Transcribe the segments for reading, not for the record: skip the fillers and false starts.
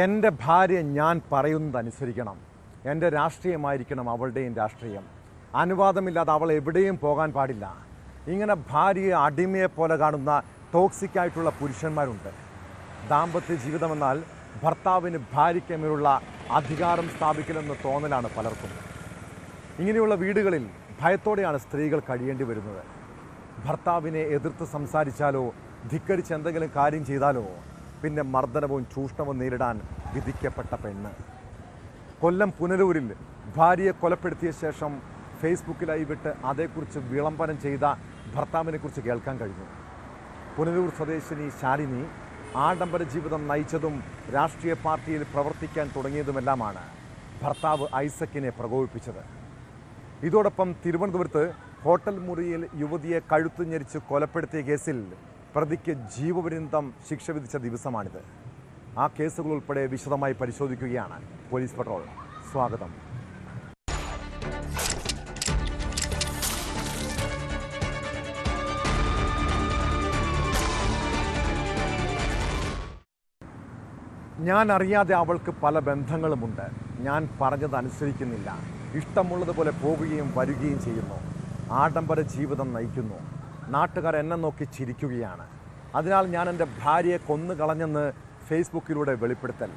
എൻ്റെ ഭാര്യ ഞാൻ പറയുന്നത് അനുസരിക്കണം. എൻ്റെ രാഷ്ട്രീയമായിരിക്കണം അവളുടെയും രാഷ്ട്രീയം. അനുവാദമില്ലാതെ അവൾ എവിടെയും പോകാൻ പാടില്ല. ഇങ്ങനെ ഭാര്യയെ അടിമയെപ്പോലെ കാണുന്ന ടോക്സിക് ആയിട്ടുള്ള പുരുഷന്മാരുണ്ട്. ദാമ്പത്യ ജീവിതമെന്നാൽ ഭർത്താവിന് ഭാര്യയ്ക്ക് മേലുള്ള അധികാരം സ്ഥാപിക്കലെന്ന് തോന്നലാണ് പലർക്കും. ഇങ്ങനെയുള്ള വീടുകളിൽ ഭയത്തോടെയാണ് സ്ത്രീകൾ കഴിയേണ്ടി വരുന്നത്. ഭർത്താവിനെ എതിർത്ത് സംസാരിച്ചാലോ ധിക്കരിച്ച് എന്തെങ്കിലും കാര്യം ചെയ്താലോ പിന്നെ മർദ്ദനവും ചൂഷണവും നേരിടാൻ വിധിക്കപ്പെട്ട പെണ്ണ്. കൊല്ലം പുനലൂരിൽ ഭാര്യയെ കൊലപ്പെടുത്തിയ ശേഷം ഫേസ്ബുക്കിലായി വിട്ട് അതേക്കുറിച്ച് വിളംബരം ചെയ്ത ഭർത്താവിനെക്കുറിച്ച് കേൾക്കാൻ കഴിഞ്ഞു. പുനലൂർ സ്വദേശിനി ശാലിനി ആഡംബര ജീവിതം നയിച്ചതും രാഷ്ട്രീയ പാർട്ടിയിൽ പ്രവർത്തിക്കാൻ തുടങ്ങിയതുമെല്ലാമാണ് ഭർത്താവ് ഐസക്കിനെ പ്രകോപിപ്പിച്ചത്. ഇതോടൊപ്പം തിരുവനന്തപുരത്ത് ഹോട്ടൽ മുറിയിൽ യുവതിയെ കഴുത്തു ഞെരിച്ച് കൊലപ്പെടുത്തിയ കേസിൽ പ്രതിക്ക് ജീവപര്യന്തം ശിക്ഷ വിധിച്ച ദിവസമാണിത്. ആ കേസുകൾ ഉൾപ്പെടെ വിശദമായി പരിശോധിക്കുകയാണ് പോലീസ് പട്രോൾ. സ്വാഗതം. ഞാൻ അറിയാതെ അവൾക്ക് പല ബന്ധങ്ങളുമുണ്ട്. ഞാൻ പറഞ്ഞത് അനുസരിക്കുന്നില്ല. ഇഷ്ടമുള്ളതുപോലെ പോവുകയും വരികയും ചെയ്യുന്നു. ആഡംബര ജീവിതം നയിക്കുന്നു. നാട്ടുകാർ എന്നെ നോക്കി ചിരിക്കുകയാണ്. അതിനാൽ ഞാൻ എൻ്റെ ഭാര്യയെ കൊന്നുകളഞ്ഞെന്ന് ഫേസ്ബുക്കിലൂടെ വെളിപ്പെടുത്തൽ.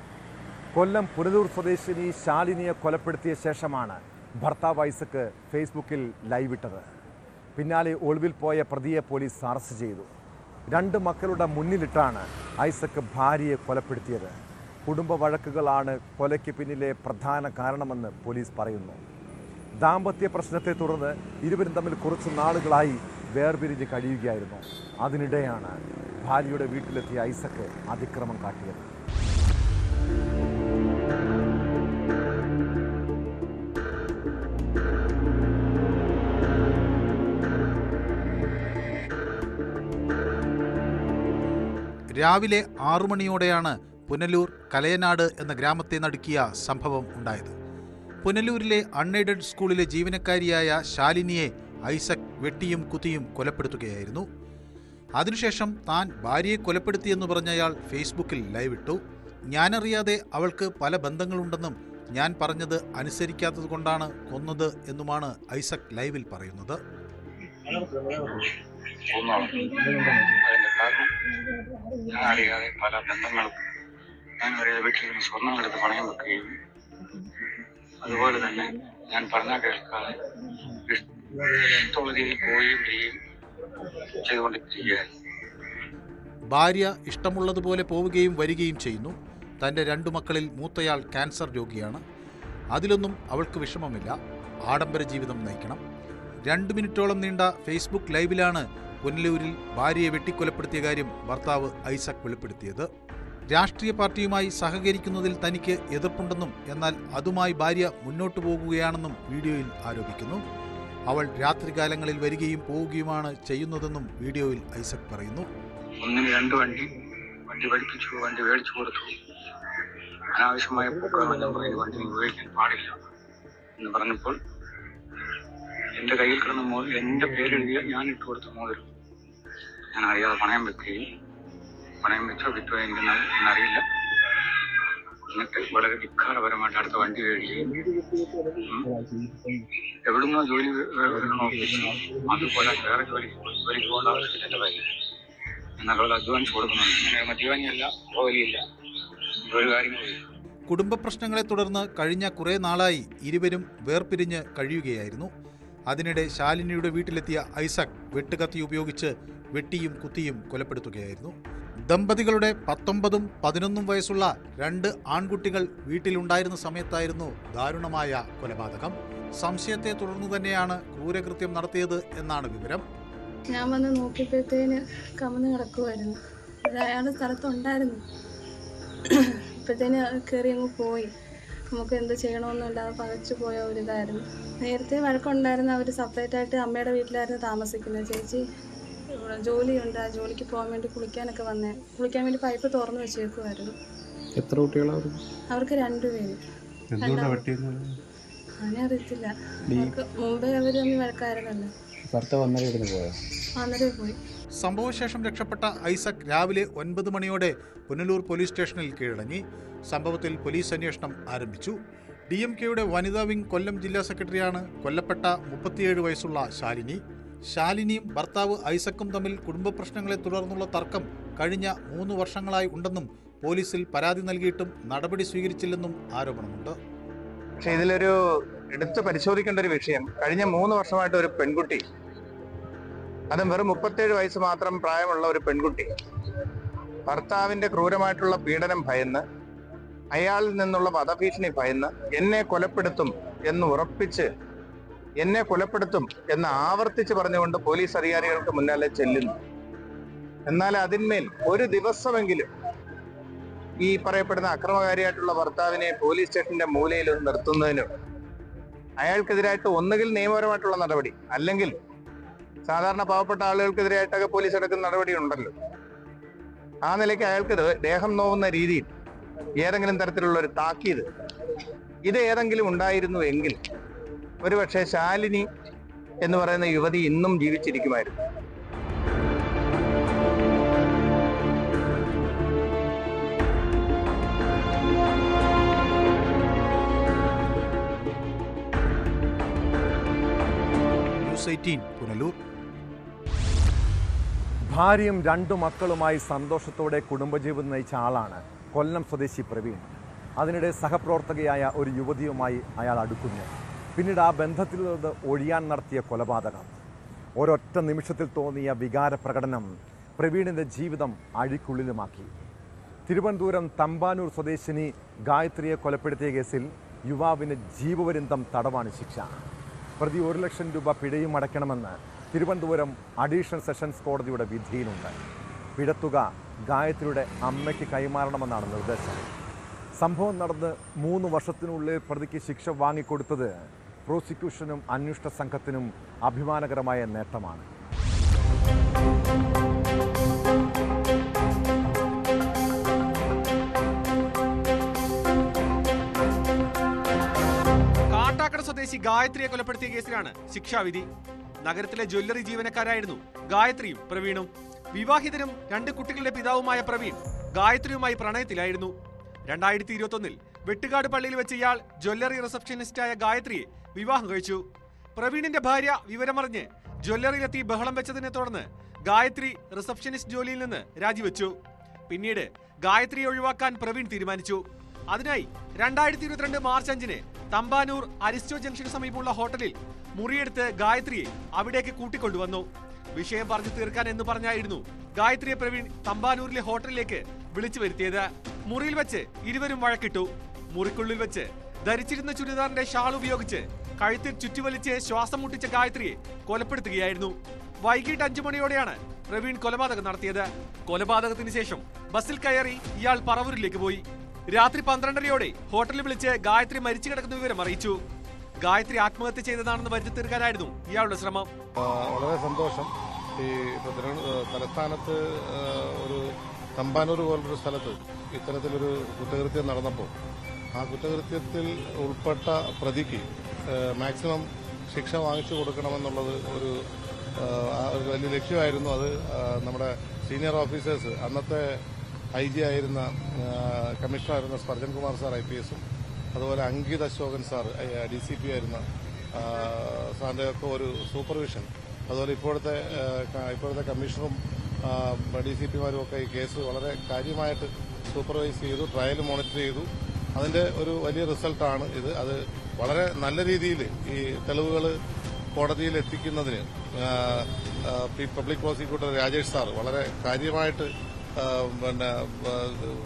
കൊല്ലം പുനലൂർ സ്വദേശിനി ശാലിനിയെ കൊലപ്പെടുത്തിയ ശേഷമാണ് ഭർത്താവ് ഐസക്ക് ഫേസ്ബുക്കിൽ ലൈവ് ഇട്ടത്. പിന്നാലെ ഒളിവിൽ പോയ പ്രതിയെ പോലീസ് അറസ്റ്റ് ചെയ്തു. 2 മക്കളുടെ മുന്നിലിട്ടാണ് ഐസക്ക് ഭാര്യയെ കൊലപ്പെടുത്തിയത്. കുടുംബ വഴക്കുകളാണ് കൊലയ്ക്ക് പിന്നിലെ പ്രധാന കാരണമെന്ന് പോലീസ് പറയുന്നു. ദാമ്പത്യ പ്രശ്നത്തെ തുടർന്ന് ഇരുവരും തമ്മിൽ കുറച്ച് നാളുകളായി വേർപിരിഞ്ഞ് കഴിയുകയായിരുന്നു. അതിനിടെയാണ് ഭാര്യയുടെ വീട്ടിലെത്തിയ ഐസക്ക് അതിക്രമം കാട്ടിയത്. രാവിലെ 6 മണിയോടെയാണ് പുനലൂർ കലയനാട് എന്ന ഗ്രാമത്തെ നടുക്കിയ സംഭവം ഉണ്ടായത്. പുനലൂരിലെ അൺഎയ്ഡഡ് സ്കൂളിലെ ജീവനക്കാരിയായ ശാലിനിയെ ഐസക് വെട്ടിയും കുത്തിയും കൊലപ്പെടുത്തുകയായിരുന്നു. അതിനുശേഷം താൻ ഭാര്യയെ കൊലപ്പെടുത്തിയെന്ന് പറഞ്ഞയാൾ ഫേസ്ബുക്കിൽ ലൈവ് ഇട്ടു. ഞാനറിയാതെ അവൾക്ക് പല ബന്ധങ്ങളുണ്ടെന്നും ഞാൻ പറഞ്ഞത് അനുസരിക്കാത്തത് കൊണ്ടാണ് കൊന്നത് എന്നുമാണ് ഐസക് ലൈവിൽ പറയുന്നത്. അറിയാതെ പല ബന്ധങ്ങളും ഞാൻ വീട്ടിൽ സ്വർണ്ണമെടുത്ത് പണയം വെക്കുകയും അതുപോലെ തന്നെ ഞാൻ പറഞ്ഞാൽ കേൾക്കാതെ ഇഷ്ടമുള്ള രീതിയിൽ പോവുകയും ചെയ്തുകൊണ്ടിരിക്കുകയായിരുന്നു. ഭാര്യ ഇഷ്ടമുള്ളതുപോലെ പോവുകയും വരികയും ചെയ്യുന്നു. തൻ്റെ 2 മക്കളിൽ മൂത്തയാൾ ക്യാൻസർ രോഗിയാണ്. അതിലൊന്നും അവൾക്ക് വിഷമമില്ല. ആഡംബര ജീവിതം നയിക്കണം. 2 മിനിറ്റോളം നീണ്ട ഫേസ്ബുക്ക് ലൈവിലാണ് പുനലൂരിൽ ഭാര്യയെ വെട്ടിക്കൊലപ്പെടുത്തിയ കാര്യം ഭർത്താവ് ഐസക് വെളിപ്പെടുത്തിയത്. രാഷ്ട്രീയ പാർട്ടിയുമായി സഹകരിക്കുന്നതിൽ തനിക്ക് എതിർപ്പുണ്ടെന്നും എന്നാൽ അതുമായി ഭാര്യ മുന്നോട്ടു പോകുകയാണെന്നും വീഡിയോയിൽ ആരോപിക്കുന്നു. അവൾ രാത്രികാലങ്ങളിൽ വരികയും പോവുകയുമാണ് ചെയ്യുന്നതെന്നും വീഡിയോയിൽ ഐസക് പറയുന്നു. 1-2 വണ്ടി പഠിപ്പിച്ചു, വണ്ടി മേടിച്ചു കൊടുത്തു. അനാവശ്യമായ പൂക്കളമെല്ലാം പറയും, വണ്ടി ഉപയോഗിക്കാൻ പാടില്ല എന്ന് പറഞ്ഞപ്പോൾ എൻ്റെ കയ്യിൽ കിടന്ന എൻ്റെ പേരെഴുതിയ ഞാൻ ഇട്ട് കൊടുത്ത മോതിരം ഞാൻ അറിയാതെ പണയം വെക്കുകയും പണയം വെച്ചോ കിട്ടുമോ എന്നറിയില്ല. എന്നിട്ട് വളരെ ധിക്കാരപരമായിട്ട് അടുത്ത വണ്ടി മേടിക്കുകയും എവിടുന്നോ ജോലി അതുപോലെ വേറെ ജോലിക്ക് പോകേണ്ട ആവശ്യമില്ല. എൻ്റെ കാര്യം എന്നാൽ അവൾ അധ്വാനിച്ച് കൊടുക്കുന്നുണ്ട്. മദ്യപാനിയല്ല, ജോലിയില്ല, ഒരു കാര്യങ്ങളില്ല. കുടുംബ പ്രശ്നങ്ങളെ തുടർന്ന് കഴിഞ്ഞ കുറേ നാളായി ഇരുവരും വേർപിരിഞ്ഞ് കഴിയുകയായിരുന്നു. അതിനിടെ ശാലിനിയുടെ വീട്ടിലെത്തിയ ഐസക് വെട്ടുകത്തി ഉപയോഗിച്ച് വെട്ടിയും കുത്തിയും കൊലപ്പെടുത്തുകയായിരുന്നു. ദമ്പതികളുടെ 19ഉം 11ഉം വയസ്സുള്ള 2 ആൺകുട്ടികൾ വീട്ടിലുണ്ടായിരുന്ന സമയത്തായിരുന്നു ദാരുണമായ കൊലപാതകം. സംശയത്തെ തുടർന്ന് തന്നെയാണ് ക്രൂരകൃത്യം നടത്തിയത് എന്നാണ് വിവരം. ഞാൻ വന്ന് നോക്കിയപ്പോഴത്തേന് കമന്ന് കിടക്കുമായിരുന്നു. അയാൾ സ്ഥലത്തുണ്ടായിരുന്നു. ഇപ്പോഴത്തേന് കയറി അങ്ങ് പോയി. നമുക്ക് എന്ത് ചെയ്യണമെന്നില്ലാതെ പകച്ചു പോയ ഒരിതായിരുന്നു. നേരത്തെ വഴക്കുണ്ടായിരുന്നു. അവർ സെപ്പറേറ്റ് ആയിട്ട് അമ്മയുടെ വീട്ടിലായിരുന്നു താമസിക്കുന്നത്. ചേച്ചി ജോലിയുണ്ട്, ആ ജോലിക്ക് പോകാൻ വേണ്ടി കുളിക്കാൻ വേണ്ടി പൈപ്പ് തുറന്നു വെച്ചേക്കുമായിരുന്നു. എത്ര കുട്ടികളാണ് അവർക്ക്? 2 പേര്. അങ്ങനെ അറിയത്തില്ല. മുമ്പേ അവർ തമ്മിൽ വഴക്കായിരുന്നല്ലോ. ഭർത്താവ് അന്നേരം പോയി. സംഭവശേഷം രക്ഷപ്പെട്ട ഐസക് രാവിലെ 9 മണിയോടെ പുനലൂർ പോലീസ് സ്റ്റേഷനിൽ കീഴടങ്ങി. സംഭവത്തിൽ പോലീസ് അന്വേഷണം ആരംഭിച്ചു. DMKയുടെ വനിതാ വിംഗ് കൊല്ലം ജില്ലാ സെക്രട്ടറിയാണ് കൊല്ലപ്പെട്ട 37 വയസ്സുള്ള ശാലിനി. ശാലിനിയും ഭർത്താവ് ഐസക്കും തമ്മിൽ കുടുംബ പ്രശ്നങ്ങളെ തുടർന്നുള്ള തർക്കം കഴിഞ്ഞ 3 വർഷങ്ങളായി ഉണ്ടെന്നും പോലീസിൽ പരാതി നൽകിയിട്ടും നടപടി സ്വീകരിച്ചില്ലെന്നും ആരോപണമുണ്ട്. പക്ഷെ ഇതിലൊരു എടുത്ത് പരിശോധിക്കേണ്ട ഒരു വിഷയം, കഴിഞ്ഞ 3 വർഷമായിട്ട് ഒരു പെൺകുട്ടി, അതും വെറും 37 വയസ്സ് മാത്രം പ്രായമുള്ള ഒരു പെൺകുട്ടി, ഭർത്താവിന്റെ ക്രൂരമായിട്ടുള്ള പീഡനം ഭയന്ന്, അയാളിൽ നിന്നുള്ള വധഭീഷണി ഭയന്ന് എന്നെ കൊലപ്പെടുത്തും എന്ന് ഉറപ്പിച്ച്, എന്നെ കൊലപ്പെടുത്തും എന്ന് ആവർത്തിച്ച് പറഞ്ഞുകൊണ്ട് പോലീസ് അധികാരികൾക്ക് മുന്നാലെ ചെല്ലുന്നു. എന്നാൽ അതിന്മേൽ ഒരു ദിവസമെങ്കിലും ഈ പറയപ്പെടുന്ന അക്രമകാരിയായിട്ടുള്ള ഭർത്താവിനെ പോലീസ് സ്റ്റേഷന്റെ മൂലയിൽ നിർത്തുന്നതിനും അയാൾക്കെതിരായിട്ട് ഒന്നുകിൽ നിയമപരമായിട്ടുള്ള നടപടി, അല്ലെങ്കിൽ സാധാരണ പാവപ്പെട്ട ആളുകൾക്കെതിരായിട്ടൊക്കെ പോലീസ് എടുക്കുന്ന നടപടി ഉണ്ടല്ലോ, ആ നിലയ്ക്ക് അയാൾക്ക് ദേഹം നോവുന്ന രീതിയിൽ ഏതെങ്കിലും തരത്തിലുള്ള ഒരു താക്കീത് ഇത് ഏതെങ്കിലും ഉണ്ടായിരുന്നു എങ്കിൽ ഒരുപക്ഷെ ശാലിനി എന്ന് പറയുന്ന യുവതി ഇന്നും ജീവിച്ചിരിക്കുമായിരുന്നു. ന്യൂസ് 18 പുനലൂർ. ഭാര്യയും 2 മക്കളുമായി സന്തോഷത്തോടെ കുടുംബജീവിതം നയിച്ച ആളാണ് കൊല്ലം സ്വദേശി പ്രവീൺ. അതിനിടെ സഹപ്രവർത്തകയായ ഒരു യുവതിയുമായി അയാൾ അടുക്കുന്നു. പിന്നീട് ആ ബന്ധത്തിൽ നിന്ന് ഒഴിയാൻ നടത്തിയ കൊലപാതകം. ഒരൊറ്റ നിമിഷത്തിൽ തോന്നിയ വികാര പ്രകടനം പ്രവീണിൻ്റെ ജീവിതം അഴിക്കുള്ളിലുമാക്കി. തിരുവനന്തപുരം തമ്പാനൂർ സ്വദേശിനി ഗായത്രിയെ കൊലപ്പെടുത്തിയ കേസിൽ യുവാവിന് ജീവപര്യന്തം തടവാണ് ശിക്ഷ. പ്രതി 1 ലക്ഷം രൂപ പിഴയും അടയ്ക്കണമെന്ന് തിരുവനന്തപുരം അഡീഷണൽ സെഷൻസ് കോടതിയുടെ വിധിയിലുണ്ട്. പിഴത്തുക ഗായത്രിയുടെ അമ്മയ്ക്ക് കൈമാറണമെന്നാണ് നിർദ്ദേശം. സംഭവം നടന്ന് 3 വർഷത്തിനുള്ളിൽ പ്രതിക്ക് ശിക്ഷ വാങ്ങിക്കൊടുത്തത് പ്രോസിക്യൂഷനും അന്വേഷണ സംഘത്തിനും അഭിമാനകരമായ നേട്ടമാണ്. കാട്ടാക്കട സ്വദേശി ഗായത്രിയെ കൊലപ്പെടുത്തിയ കേസിലാണ് ശിക്ഷാവിധി. നഗരത്തിലെ ജ്വല്ലറി ജീവനക്കാരായിരുന്നു ഗായത്രിയും പ്രവീണും. വിവാഹിതരും 2 കുട്ടികളുടെ പിതാവുമായ പ്രവീൺ ഗായത്രിയുമായി പ്രണയത്തിലായിരുന്നു. 2021 വെട്ടുകാട് പള്ളിയിൽ വെച്ച് ഇയാൾ ജ്വല്ലറി റിസപ്ഷനിസ്റ്റായ ഗായത്രിയെ വിവാഹം കഴിച്ചു. പ്രവീണിന്റെ ഭാര്യ വിവരമറിഞ്ഞ് ജ്വല്ലറിയിലെത്തി ബഹളം വെച്ചതിനെ തുടർന്ന് ഗായത്രി റിസപ്ഷനിസ്റ്റ് ജോലിയിൽ നിന്ന് രാജിവെച്ചു. പിന്നീട് ഗായത്രിയെ ഒഴിവാക്കാൻ പ്രവീൺ തീരുമാനിച്ചു. അതിനായി 2022 മാർച്ച് 5-ന് തമ്പാനൂർ അരിസ്റ്റോ ജംഗ്ഷന് സമീപമുള്ള ഹോട്ടലിൽ മുറിയെടുത്ത് ഗായത്രിയെ അവിടേക്ക് കൂട്ടിക്കൊണ്ടുവന്നു. വിഷയം പറഞ്ഞു തീർക്കാൻ എന്ന് പറഞ്ഞായിരുന്നു ഗായത്രിയെ പ്രവീൺ തമ്പാനൂരിലെ ഹോട്ടലിലേക്ക് വിളിച്ചു വരുത്തിയത്. മുറിയിൽ വെച്ച് ഇരുവരും വഴക്കിട്ടു. മുറിക്കുള്ളിൽ വെച്ച് ധരിച്ചിരുന്ന ചുരിദാറിന്റെ ഷാൾ ഉപയോഗിച്ച് കഴുത്തിൽ ചുറ്റിവലിച്ച് ശ്വാസം മുട്ടിച്ച ഗായത്രിയെ കൊലപ്പെടുത്തുകയായിരുന്നു. വൈകിട്ട് 5 മണിയോടെയാണ് പ്രവീൺ കൊലപാതകം നടത്തിയത്. കൊലപാതകത്തിന് ശേഷം ബസ്സിൽ കയറി ഇയാൾ പറവൂരിലേക്ക് പോയി. രാത്രി 12:30യോടെ ഹോട്ടലിൽ വിളിച്ച് ഗായത്രി മരിച്ചു കിടക്കുന്ന വിവരം അറിയിച്ചു. ഗായത്രി ആത്മഹത്യ ചെയ്തതാണെന്ന് വരുത്തി തീർക്കാനായിരുന്നു ഇയാളുടെ ശ്രമം. വളരെ സന്തോഷം. ഈ തലസ്ഥാനത്ത് ഒരു തമ്പാനൂർ പോലൊരു സ്ഥലത്ത് ഇത്തരത്തിലൊരു കുറ്റകൃത്യം നടന്നപ്പോൾ ആ കുറ്റകൃത്യത്തിൽ ഉൾപ്പെട്ട പ്രതിക്ക് മാക്സിമം ശിക്ഷ വാങ്ങിച്ചു കൊടുക്കണമെന്നുള്ളത് ഒരു വലിയ ലക്ഷ്യമായിരുന്നു. അത് നമ്മുടെ സീനിയർ ഓഫീസേഴ്സ്, അന്നത്തെ IG ആയിരുന്ന കമ്മീഷണറായിരുന്ന സ്പർജൻ കുമാർ സാർ IPS-ഉം അതുപോലെ അങ്കിത് അശോകൻ സാർ DCP ആയിരുന്ന സാറിന്റെ ഒക്കെ ഒരു സൂപ്പർവിഷൻ, അതുപോലെ ഇപ്പോഴത്തെ കമ്മീഷണറും DCP-മാരും ഒക്കെ ഈ കേസ് വളരെ കാര്യമായിട്ട് സൂപ്പർവൈസ് ചെയ്തു, ട്രയൽ മോണിറ്റർ ചെയ്തു. അതിന്റെ ഒരു വലിയ റിസൾട്ടാണ് ഇത്. അത് വളരെ നല്ല രീതിയിൽ ഈ തെളിവുകൾ കോടതിയിൽ എത്തിക്കുന്നതിന് പബ്ലിക് പ്രോസിക്യൂട്ടർ രാജേഷ് സാർ വളരെ കാര്യമായിട്ട്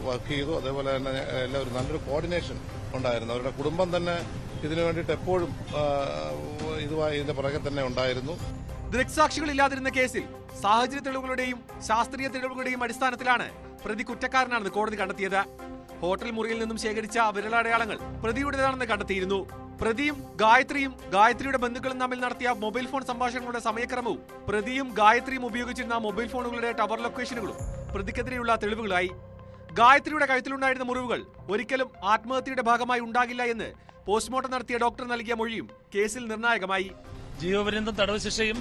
വർക്ക് ചെയ്തു. അതേപോലെ തന്നെ എല്ലാവരും നല്ലൊരു കോർഡിനേഷൻ ഉണ്ടായിരുന്നു. അവരുടെ കുടുംബം തന്നെ ഇതിനു വേണ്ടിയിട്ട് എപ്പോഴും ഇതിന്റെ പുറകെ തന്നെ ഉണ്ടായിരുന്നു. ദൃക്സാക്ഷികളില്ലാതിരുന്ന കേസിൽ സാഹചര്യ തെളിവുകളുടെയും ശാസ്ത്രീയ തെളിവുകളുടെയും അടിസ്ഥാനത്തിലാണ് പ്രതി കുറ്റക്കാരനാണെന്ന് കോടതി കണ്ടെത്തിയത്. ഹോട്ടൽ മുറിയിൽ നിന്നും ശേഖരിച്ച വിരലടയാളങ്ങൾ പ്രതിയുടേതാണെന്ന് കണ്ടെത്തിയിരുന്നു. പ്രതിയും ഗായത്രിയുടെ ബന്ധുക്കളും തമ്മിൽ നടത്തിയ മൊബൈൽ ഫോൺ സംഭാഷണങ്ങളുടെ സമയക്രമവും പ്രതിയും ഗായത്രിയും ഉപയോഗിച്ചിരുന്ന മൊബൈൽ ഫോണുകളുടെ ടവർ ലൊക്കേഷനുകളും പ്രതിക്കെതിരെയുള്ള തെളിവുകളായി. ഗായത്രിയുടെ കഴുത്തിലുണ്ടായിരുന്ന മുറിവുകൾ ഒരിക്കലും ആത്മഹത്യയുടെ ഭാഗമായി ഉണ്ടാകില്ല എന്ന് പോസ്റ്റ്മോർട്ടം നടത്തിയ ഡോക്ടർ നൽകിയ മൊഴിയും കേസിൽ നിർണായകമായി. ജീവപര്യന്തം തടവ് ശിക്ഷയും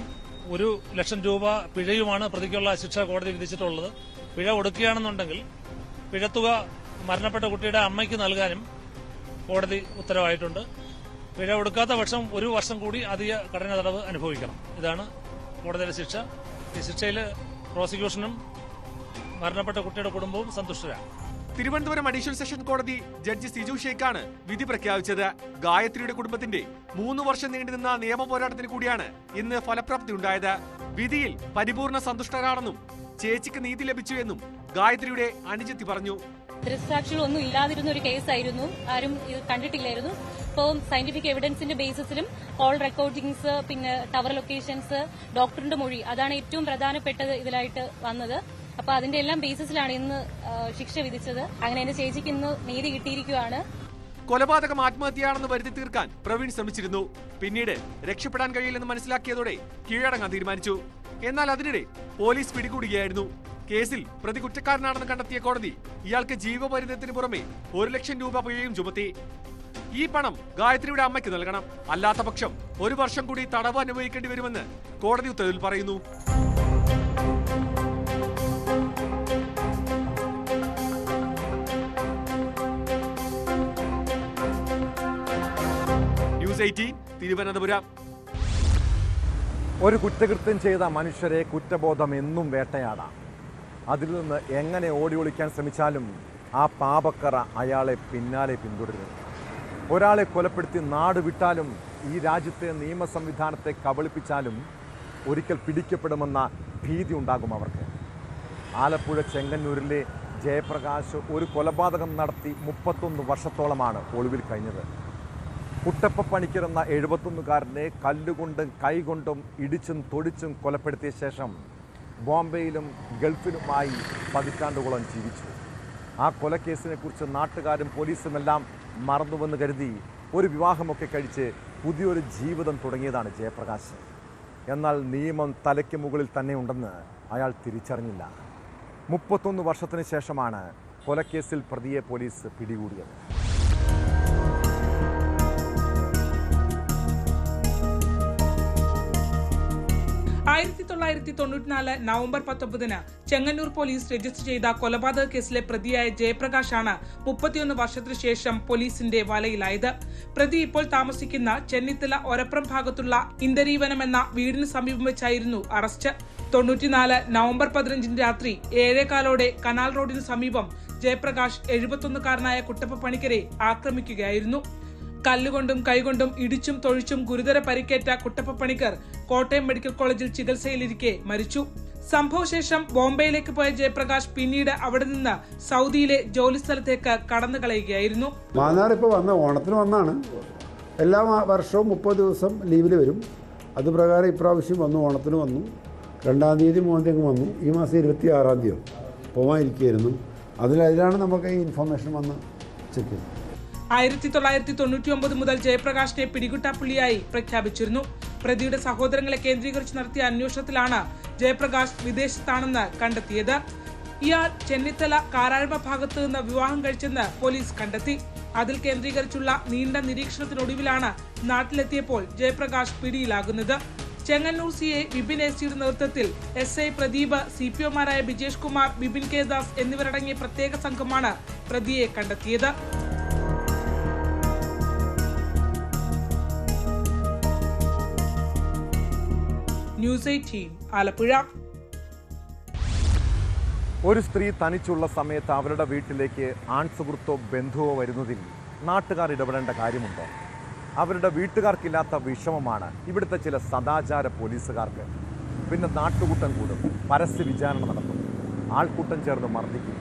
1,00,000 രൂപ പിഴയുമാണ് പ്രതിക്കുള്ള ശിക്ഷ കോടതി വിധിച്ചിട്ടുള്ളത്. പിഴ കൊടുക്കുകയാണെന്നുണ്ടെങ്കിൽ പിഴത്തുക മരണപ്പെട്ട കുട്ടിയുടെ അമ്മയ്ക്ക് നൽകാനും കോടതി ഉത്തരവായിട്ടുണ്ട്. പിഴ കൊടുക്കാത്ത പക്ഷം 1 വർഷം കൂടി അധിക കഠിന തടവ് അനുഭവിക്കണം. ഇതാണ് കോടതിയുടെ ശിക്ഷ. ഈ ശിക്ഷയിൽ പ്രോസിക്യൂഷനും മരണപ്പെട്ട കുട്ടിയുടെ കുടുംബവും സന്തുഷ്ടരാണ്. തിരുവനന്തപുരം അഡീഷണൽ സെഷൻ കോടതി ജഡ്ജി സിജു ഷേഖാണ് വിധി പ്രഖ്യാപിച്ചത്. ഗായത്രിയുടെ കുടുംബത്തിന്റെ 3 വർഷം നീണ്ടുനിന്ന നിയമ പോരാട്ടത്തിന് കൂടിയാണ് ഇന്ന് ഫലപ്രാപ്തി ഉണ്ടായത്. വിധിയിൽ പരിപൂർണ സന്തുഷ്ടരാണെന്നും ചേച്ചിക്ക് നീതി ലഭിച്ചു എന്നും ഗായത്രിയുടെ അനുജത്തി പറഞ്ഞു. ദൃക്സാക്ഷികളൊന്നും ഇല്ലാതിരുന്ന ഒരു കേസായിരുന്നു. ആരും ഇത് കണ്ടിട്ടില്ലായിരുന്നു. ഇപ്പോൾ സയന്റിഫിക് എവിഡൻസിന്റെ ബേസിസിലും കോൾ റെക്കോർഡിംഗ്സ്, പിന്നെ ടവർ ലൊക്കേഷൻസ്, ഡോക്ടറിന്റെ മൊഴി, അതാണ് ഏറ്റവും പ്രധാനപ്പെട്ടത് ഇതിലായിട്ട് വന്നത്. അപ്പൊ അതിന്റെ എല്ലാം ബേസിസിലാണ് ഇന്ന് ശിക്ഷ വിധിച്ചത്. അങ്ങനെ എന്റെ ചേച്ചിക്ക് ഇന്ന് നീതി കിട്ടിയിരിക്കുകയാണ്. കൊലപാതകം ആത്മഹത്യയാണെന്ന് വരുത്തി തീർക്കാൻ പ്രവീൺ ശ്രമിച്ചിരുന്നു. പിന്നീട് രക്ഷപ്പെടാൻ കഴിയില്ലെന്ന് മനസ്സിലാക്കിയതോടെ കീഴടങ്ങാൻ തീരുമാനിച്ചു. എന്നാൽ അതിനിടെ പോലീസ് പിടികൂടുകയായിരുന്നു. കേസിൽ പ്രതി കുറ്റക്കാരനാണെന്ന് കണ്ടെത്തിയ കോടതി ഇയാൾക്ക് ജീവപര്യന്തത്തിന് പുറമെ 1,00,000 രൂപ പിഴയും ചുമത്തി. ഈ പണം ഗായത്രിയുടെ അമ്മയ്ക്ക് നൽകണം. അല്ലാത്ത പക്ഷം 1 വർഷം കൂടി തടവ് അനുഭവിക്കേണ്ടി വരുമെന്ന് കോടതി ഉത്തരവിൽ പറയുന്നു. ന്യൂസ് 18 തിരുവനന്തപുരം. ഒരു കുറ്റകൃത്യം ചെയ്ത മനുഷ്യരെ കുറ്റബോധം എന്നും വേട്ടയാടാം. അതിൽ നിന്ന് എങ്ങനെ ഓടി ഒളിക്കാൻ ശ്രമിച്ചാലും ആ പാപക്കറ അയാളെ പിന്നാലെ പിന്തുടരും. ഒരാളെ കൊലപ്പെടുത്തി നാട് വിട്ടാലും ഈ രാജ്യത്തെ നിയമ സംവിധാനത്തെ കബളിപ്പിച്ചാലും ഒരിക്കൽ പിടിക്കപ്പെടുമെന്ന ഭീതി ഉണ്ടാകും അവർക്ക്. ആലപ്പുഴ ചെങ്ങന്നൂരിലെ ജയപ്രകാശ് ഒരു കൊലപാതകം നടത്തി 31 വർഷത്തോളമാണ് ഒളിവിൽ കഴിഞ്ഞത്. കുട്ടപ്പ പണിക്കർ എന്ന 71-കാരനെ കല്ലുകൊണ്ടും കൈകൊണ്ടും ഇടിച്ചും തൊടിച്ചും കൊലപ്പെടുത്തിയ ശേഷം ബോംബെയിലും ഗൾഫിലുമായി പതിറ്റാണ്ടുകളോളം ജീവിച്ചു. ആ കൊലക്കേസിനെ കുറിച്ച് നാട്ടുകാരും പോലീസുമെല്ലാം മറന്നുവെന്ന് കരുതി ഒരു വിവാഹമൊക്കെ കഴിച്ച് പുതിയൊരു ജീവിതം തുടങ്ങിയതാണ് ജയപ്രകാശ്. എന്നാൽ നിയമം തലയ്ക്ക് മുകളിൽ തന്നെ ഉണ്ടെന്ന് അയാൾ തിരിച്ചറിഞ്ഞില്ല. 31 വർഷത്തിന് ശേഷമാണ് കൊലക്കേസിൽ പ്രതിയെ പോലീസ് പിടികൂടിയത്. 1994 നവംബർ 19 ചെങ്ങന്നൂർ പോലീസ് രജിസ്റ്റർ ചെയ്ത കൊലപാതക കേസിലെ പ്രതിയായ ജയപ്രകാശാണ് 31 വർഷത്തിനു ശേഷം പോലീസിന്റെ വലയിലായത്. പ്രതി ഇപ്പോൾ താമസിക്കുന്ന ചെന്നിത്തല ഒരപ്രം ഭാഗത്തുള്ള ഇന്ദരീവനം എന്ന വീടിന് സമീപം വെച്ചായിരുന്നു അറസ്റ്റ്. 94 നവംബർ 15 രാത്രി 7:15 കനാൽ റോഡിന് സമീപം ജയപ്രകാശ് 71-കാരനായ കുട്ടപ്പ പണിക്കരെ ആക്രമിക്കുകയായിരുന്നു. കല്ലുകൊണ്ടും കൈകൊണ്ടും ഇടിച്ചും തൊഴിച്ചും ഗുരുതര പരിക്കേറ്റ കുട്ടപ്പ പണിക്കർ കോട്ടയം മെഡിക്കൽ കോളേജിൽ ചികിത്സയിലിരിക്കെ മരിച്ചു. സംഭവശേഷം ബോംബെയിലേക്ക് പോയ ജയപ്രകാശ് പിന്നീട് അവിടെ നിന്ന് സൗദിയിലെ ജോലിസ്ഥലത്തേക്ക് കടന്നു കളയുകയായിരുന്നു. മാന്നാർ ഇപ്പോൾ വന്ന ഓണത്തിന് വന്നാണ്. എല്ലാ വർഷവും 30 ദിവസം ലീവിൽ വരും. അതുപ്രകാരം ഇപ്രാവശ്യം വന്നു. ഓണത്തിന് വന്നു. 2-ാം തീയതി 3-ാം തീയതി വന്നു. ഈ മാസം 26-ാം തീയതി പോകാനിരിക്കുകയായിരുന്നു. അതിലാണ് നമുക്ക് ഈ ഇൻഫർമേഷൻ വന്ന് ചെക്ക് ചെയ്തത്. 1999 മുതൽ ജയപ്രകാശിനെ പിടികിട്ടാപ്പുള്ളിയായി പ്രഖ്യാപിച്ചിരുന്നു. പ്രതിയുടെ സഹോദരങ്ങളെ കേന്ദ്രീകരിച്ച് നടത്തിയ അന്വേഷണത്തിലാണ് ജയപ്രകാശ് വിദേശത്താണെന്ന് കണ്ടെത്തിയത്. ഇയാൾ ചെന്നിത്തല കാരാഴ്മ ഭാഗത്ത് നിന്ന് വിവാഹം കഴിച്ചെന്ന് പോലീസ് കണ്ടെത്തി. അതിൽ കേന്ദ്രീകരിച്ചുള്ള നീണ്ട നിരീക്ഷണത്തിനൊടുവിലാണ് നാട്ടിലെത്തിയപ്പോൾ ജയപ്രകാശ് പിടിയിലാകുന്നത്. ചെങ്ങന്നൂർ CA വിപിൻ എസിയുടെ നേതൃത്വത്തിൽ SI പ്രദീപ്, CPOമാരായ ബിജേഷ് കുമാർ, ബിപിൻ കെ ദാസ് എന്നിവരടങ്ങിയ പ്രത്യേക സംഘമാണ് പ്രതിയെ കണ്ടെത്തിയത്. ന്യൂസ് 18 ആലപ്പുഴ. ഒരു സ്ത്രീ തനിച്ചുള്ള സമയത്ത് അവരുടെ വീട്ടിലേക്ക് ആൺസുഹൃത്തോ ബന്ധുവോ വരുന്നതിൽ നാട്ടുകാർ ഇടപെടേണ്ട കാര്യമുണ്ടോ? അവരുടെ വീട്ടുകാർക്കില്ലാത്ത വിഷമമാണ് ഇവിടുത്തെ ചില സദാചാര പോലീസുകാർക്ക്. പിന്നെ നാട്ടുകൂട്ടം കൂടും, പരസ്യ വിചാരണ നടത്തും, ആൾക്കൂട്ടം ചേർന്ന് മർദ്ദിക്കും.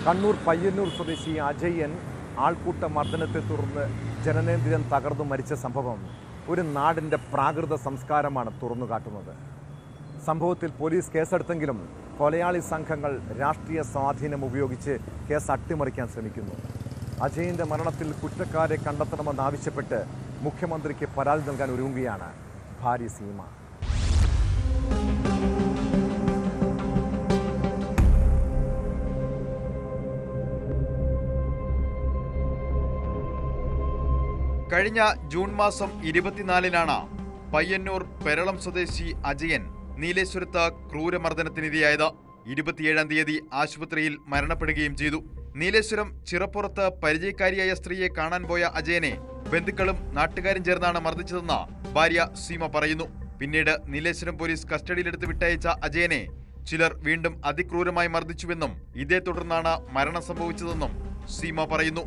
കണ്ണൂർ പയ്യന്നൂർ സ്വദേശി അജയൻ ആൾക്കൂട്ട മർദ്ദനത്തെ തുടർന്ന് ജനനേന്ദ്രിയം തകർന്നു മരിച്ച സംഭവം ഒരു നാടിൻ്റെ പ്രാകൃത സംസ്കാരമാണ് തുറന്നു കാട്ടുന്നത്. സംഭവത്തിൽ പോലീസ് കേസെടുത്തെങ്കിലും കൊലയാളി സംഘങ്ങൾ രാഷ്ട്രീയ സ്വാധീനം ഉപയോഗിച്ച് കേസ് അട്ടിമറിക്കാൻ ശ്രമിക്കുന്നു. അജയൻ്റെ മരണത്തിൽ കുറ്റക്കാരെ കണ്ടെത്തണമെന്നാവശ്യപ്പെട്ട് മുഖ്യമന്ത്രിക്ക് പരാതി നൽകാൻ ഒരുങ്ങുകയാണ് ഭാര്യ സീമ. കഴിഞ്ഞ ജൂൺ മാസം 24-നാണ് പയ്യന്നൂർ പെരളം സ്വദേശി അജയൻ നീലേശ്വരത്ത് ക്രൂരമർദ്ദനത്തിനിരയായത്. 27-ാം തീയതി ആശുപത്രിയിൽ മരണപ്പെടുകയും ചെയ്തു. നീലേശ്വരം ചിറപ്പുറത്ത് പരിചയക്കാരിയായ സ്ത്രീയെ കാണാൻ പോയ അജയനെ ബന്ധുക്കളും നാട്ടുകാരും ചേർന്നാണ് മർദ്ദിച്ചതെന്ന് ഭാര്യ സീമ പറയുന്നു. പിന്നീട് നീലേശ്വരം പോലീസ് കസ്റ്റഡിയിലെടുത്ത് വിട്ടയച്ച അജയനെ ചിലർ വീണ്ടും അതിക്രൂരമായി മർദ്ദിച്ചുവെന്നും ഇതേ തുടർന്നാണ് മരണം സംഭവിച്ചതെന്നും സീമ പറയുന്നു.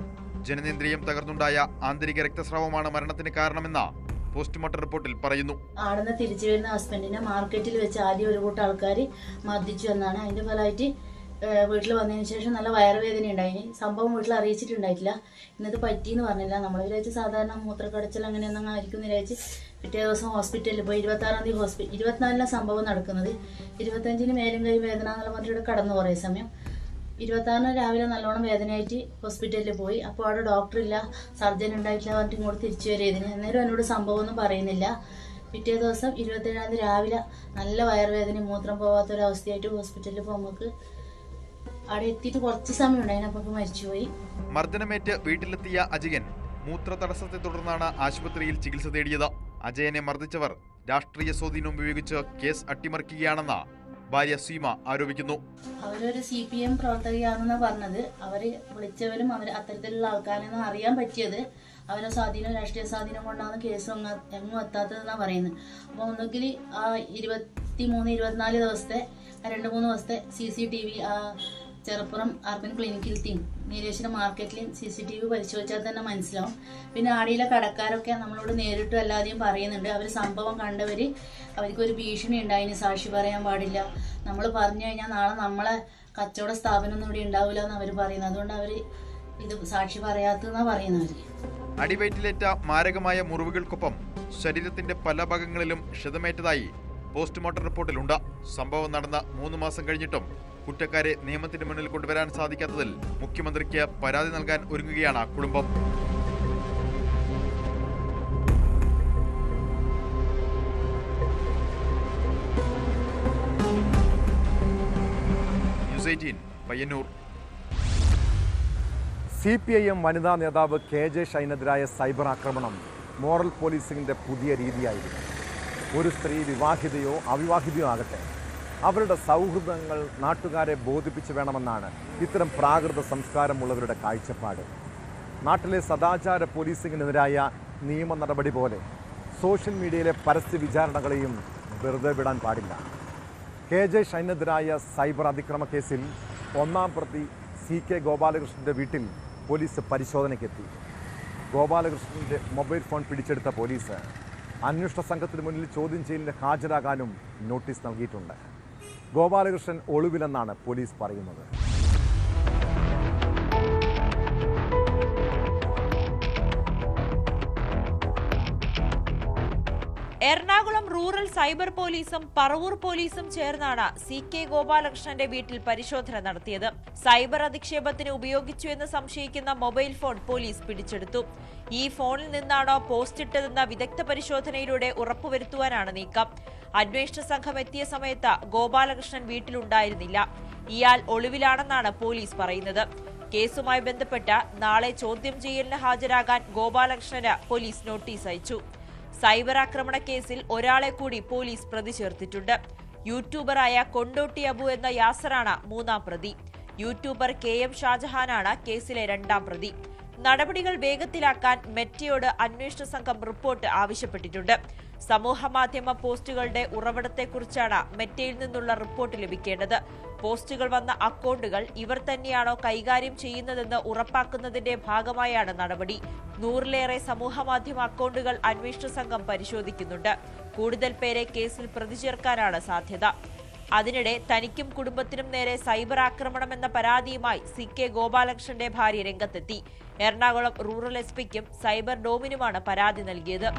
ജനനേന്ദ്രിയം തകർന്നുണ്ടായ ആന്തരിക രക്തസ്രാവമാണ് മരണത്തിന് കാരണമെന്ന പോസ്റ്റ്മോർട്ടം റിപ്പോർട്ടിൽ പറയുന്നു. ആടുന്ന് തിരിച്ചു വരുന്ന ഹസ്ബൻഡിനെ മാർക്കറ്റിൽ വെച്ച് ആദ്യം ഒരു കൂട്ടം ആൾക്കാർ മർദ്ദിച്ചു എന്നാണ്. അതിന്റെ ഫലമായിട്ട് വീട്ടിൽ വന്നതിന് ശേഷം നല്ല വയറുവേദന ഉണ്ടായിന്. സംഭവം വീട്ടിൽ അറിയിച്ചിട്ടുണ്ടായിട്ടില്ല. ഇന്നത് പറ്റിയെന്ന് പറഞ്ഞില്ല. നമ്മൾ വിചാരിച്ച് സാധാരണ മൂത്രക്കടച്ചിൽ അങ്ങനെയൊന്നും ആയിരിക്കും വിചാരിച്ച് പിറ്റേ ദിവസം ഹോസ്പിറ്റലിൽ പോയി. 26-ാം തീയതി 24-ലാണ് സംഭവം നടക്കുന്നത്. 25-ന് മേലും കൈ വേദന എന്നുള്ള പറഞ്ഞിട്ട് കടന്നു കുറേ സമയം. 26-ന് രാവിലെ നല്ലോണം വേദനയായിട്ട് ഹോസ്പിറ്റലിൽ പോയി. അപ്പോൾ അവിടെ ഡോക്ടറില്ല, സർജൻ ഉണ്ടായിട്ടില്ല പറഞ്ഞിട്ട് ഇങ്ങോട്ട് തിരിച്ചു വരിയതിന്. അന്നേരം എന്നോട് സംഭവമൊന്നും പറയുന്നില്ല. പിറ്റേ ദിവസം 27-ാം തീയതി രാവിലെ നല്ല വയറുവേദന, മൂത്രം പോകാത്തൊരവസ്ഥയായിട്ട് ഹോസ്പിറ്റലിൽ പോകുമ്പോൾ അവിടെ എത്തിയിട്ട് കുറച്ച് സമയം ഉണ്ടായിരുന്നു. അപ്പോൾ മരിച്ചുപോയി. മർദ്ദനമേറ്റ് വീട്ടിലെത്തിയ അജയൻ മൂത്ര തടസ്സത്തെ തുടർന്നാണ് ആശുപത്രിയിൽ ചികിത്സ തേടിയത്. അജയനെ മർദ്ദിച്ചവർ രാഷ്ട്രീയ സ്വാധീനം ഉപയോഗിച്ച് കേസ് അട്ടിമറിക്കുകയാണെന്ന് ഭാര്യ സീമ ആരോപിക്കുന്നു. അവരൊരു CPM പ്രവർത്തകയാണെന്നാണ് പറഞ്ഞത്. അവര് വിളിച്ചവരും അവർ അത്തരത്തിലുള്ള ആൾക്കാരെന്ന് അറിയാൻ പറ്റിയത് അവരുടെ സ്വാധീനം, രാഷ്ട്രീയ സ്വാധീനം കൊണ്ടാണ് കേസ് എങ്ങും എത്താത്തതെന്നാണ് പറയുന്നത്. അപ്പോൾ ഒന്നുകിൽ ആ 23-24 ദിവസത്തെ 2-3 ദിവസത്തെ CCTV Cheruppuram urban ക്ലിനിക്കിലെത്തിയും Nileshwaram മാർക്കറ്റിലെയും CCTV പരിശോധിച്ചാൽ തന്നെ മനസ്സിലാവും. പിന്നെ ആടിയിലെ കടക്കാരൊക്കെ നമ്മളോട് നേരിട്ടും അല്ലാതെയും പറയുന്നുണ്ട്. അവർ സംഭവം കണ്ടവർ അവർക്കൊരു ഭീഷണി ഉണ്ടായിന്, സാക്ഷി പറയാൻ പാടില്ല, നമ്മൾ പറഞ്ഞു കഴിഞ്ഞാൽ നാളെ നമ്മളെ കച്ചവട സ്ഥാപനമൊന്നും ഇവിടെ ഉണ്ടാവില്ല എന്ന് അവർ പറയുന്നത്. അതുകൊണ്ട് അവർ ഇത് സാക്ഷി പറയാത്തതെന്നാണ് പറയുന്നത്. അടിവയറ്റിലേറ്റ മാരകമായ മുറിവുകൾക്കൊപ്പം ശരീരത്തിന്റെ പല ഭാഗങ്ങളിലും ക്ഷതമേറ്റതായി പോസ്റ്റ്മോർട്ടം റിപ്പോർട്ടിലുണ്ട്. സംഭവം നടന്ന 3 മാസം കഴിഞ്ഞിട്ടും കുറ്റക്കാരെ നിയമത്തിന് മുന്നിൽ കൊണ്ടുവരാൻ സാധിക്കാത്തതിൽ മുഖ്യമന്ത്രിക്ക് പരാതി നൽകാൻ ഒരുങ്ങുകയാണ് കുടുംബം. ന്യൂസ് 18 പയ്യന്നൂർ. CPIM വനിതാ നേതാവ് KJ ഷൈനെതിരായ സൈബർ ആക്രമണം മോറൽ പോലീസിംഗിൻ്റെ പുതിയ രീതിയായിരുന്നു. ഒരു സ്ത്രീ വിവാഹിതയോ അവിവാഹിതയോ ആകട്ടെ, അവരുടെ സൗഹൃദങ്ങൾ നാട്ടുകാരെ ബോധിപ്പിച്ചു വേണമെന്നാണ് ഇത്തരം പ്രാകൃത സംസ്കാരമുള്ളവരുടെ കാഴ്ചപ്പാട്. നാട്ടിലെ സദാചാര പോലീസിംഗിനെതിരായ നിയമ നടപടി പോലെ സോഷ്യൽ മീഡിയയിലെ പരസ്യ വിചാരണകളെയും വെറുതെ വിടാൻ പാടില്ല. KJ ഷൈനെതിരായ സൈബർ അതിക്രമ കേസിൽ 1-ാം പ്രതി CK ഗോപാലകൃഷ്ണൻ്റെ വീട്ടിൽ പോലീസ് പരിശോധനയ്ക്കെത്തി. ഗോപാലകൃഷ്ണൻ്റെ മൊബൈൽ ഫോൺ പിടിച്ചെടുത്ത പോലീസ് അന്വേഷണ സംഘത്തിന് മുന്നിൽ ചോദ്യം ചെയ്യലിന് ഹാജരാകാനും നോട്ടീസ് നൽകിയിട്ടുണ്ട്. ഗോപാലകൃഷ്ണൻ ഒളിവിലെന്നാണ് പോലീസ് പറയുന്നത്. എറണാകുളം റൂറൽ സൈബർ പോലീസും പറവൂർ പോലീസും ചേർന്നാണ് CK ഗോപാലകൃഷ്ണന്റെ വീട്ടിൽ പരിശോധന നടത്തിയത്. സൈബർ അധിക്ഷേപത്തിന് ഉപയോഗിച്ചു എന്ന് സംശയിക്കുന്ന മൊബൈൽ ഫോൺ പോലീസ് പിടിച്ചെടുത്തു. ഈ ഫോണിൽ നിന്നാണോ പോസ്റ്റ് ഇട്ടതെന്ന വിദഗ്ധ പരിശോധനയിലൂടെ ഉറപ്പുവരുത്തുവാനാണ് നീക്കം. അന്വേഷണ സംഘം എത്തിയ സമയത്ത് ഗോപാലകൃഷ്ണൻ വീട്ടിലുണ്ടായിരുന്നില്ല. ഇയാൾ ഒളിവിലാണെന്നാണ് പോലീസ് പറയുന്നത്. കേസുമായി ബന്ധപ്പെട്ട് നാളെ ചോദ്യം ചെയ്യലിന് ഹാജരാകാൻ ഗോപാലകൃഷ്ണന് പോലീസ് നോട്ടീസ് അയച്ചു. സൈബർ ആക്രമണ കേസിൽ ഒരാളെ കൂടി പോലീസ് പ്രതി ചേർത്തിട്ടുണ്ട്. യൂട്യൂബറായ കൊണ്ടോട്ടി അബു എന്ന യാസറാണ് 3-ാം പ്രതി. യൂട്യൂബർ KM ഷാജഹാനാണ് കേസിലെ 2-ാം പ്രതി. നടപടികൾ വേഗത്തിലാക്കാൻ മെറ്റയോട് അന്വേഷണ സംഘം റിപ്പോർട്ട് ആവശ്യപ്പെട്ടിട്ടുണ്ട്. സമൂഹമാധ്യമ പോസ്റ്റുകളുടെ ഉറവിടത്തെക്കുറിച്ചാണ് മെറ്റയിൽ നിന്നുള്ള റിപ്പോർട്ട് ലഭിക്കേണ്ടത്. പോസ്റ്റുകൾ വന്ന അക്കൗണ്ടുകൾ ഇവർ തന്നെയാണോ കൈകാര്യം ചെയ്യുന്നതെന്ന് ഉറപ്പാക്കുന്നതിന്റെ ഭാഗമായാണ് നടപടി. 100-ലേറെ സമൂഹമാധ്യമ അക്കൗണ്ടുകൾ അന്വേഷണ സംഘം പരിശോധിക്കുന്നുണ്ട്. കൂടുതൽ പേരെ കേസിൽ പ്രതി ചേർക്കാനാണ് സാധ്യത. അതിനിടെ തനിക്കും കുടുംബത്തിനും നേരെ സൈബർ ആക്രമണമെന്ന പരാതിയുമായി CK ഗോപാലകൃഷ്ണന്റെ ഭാര്യ രംഗത്തെത്തി. എറണാകുളം റൂറൽ SP-ക്കും സൈബർ ഡോമിനുമാണ് പരാതി നൽകിയത്.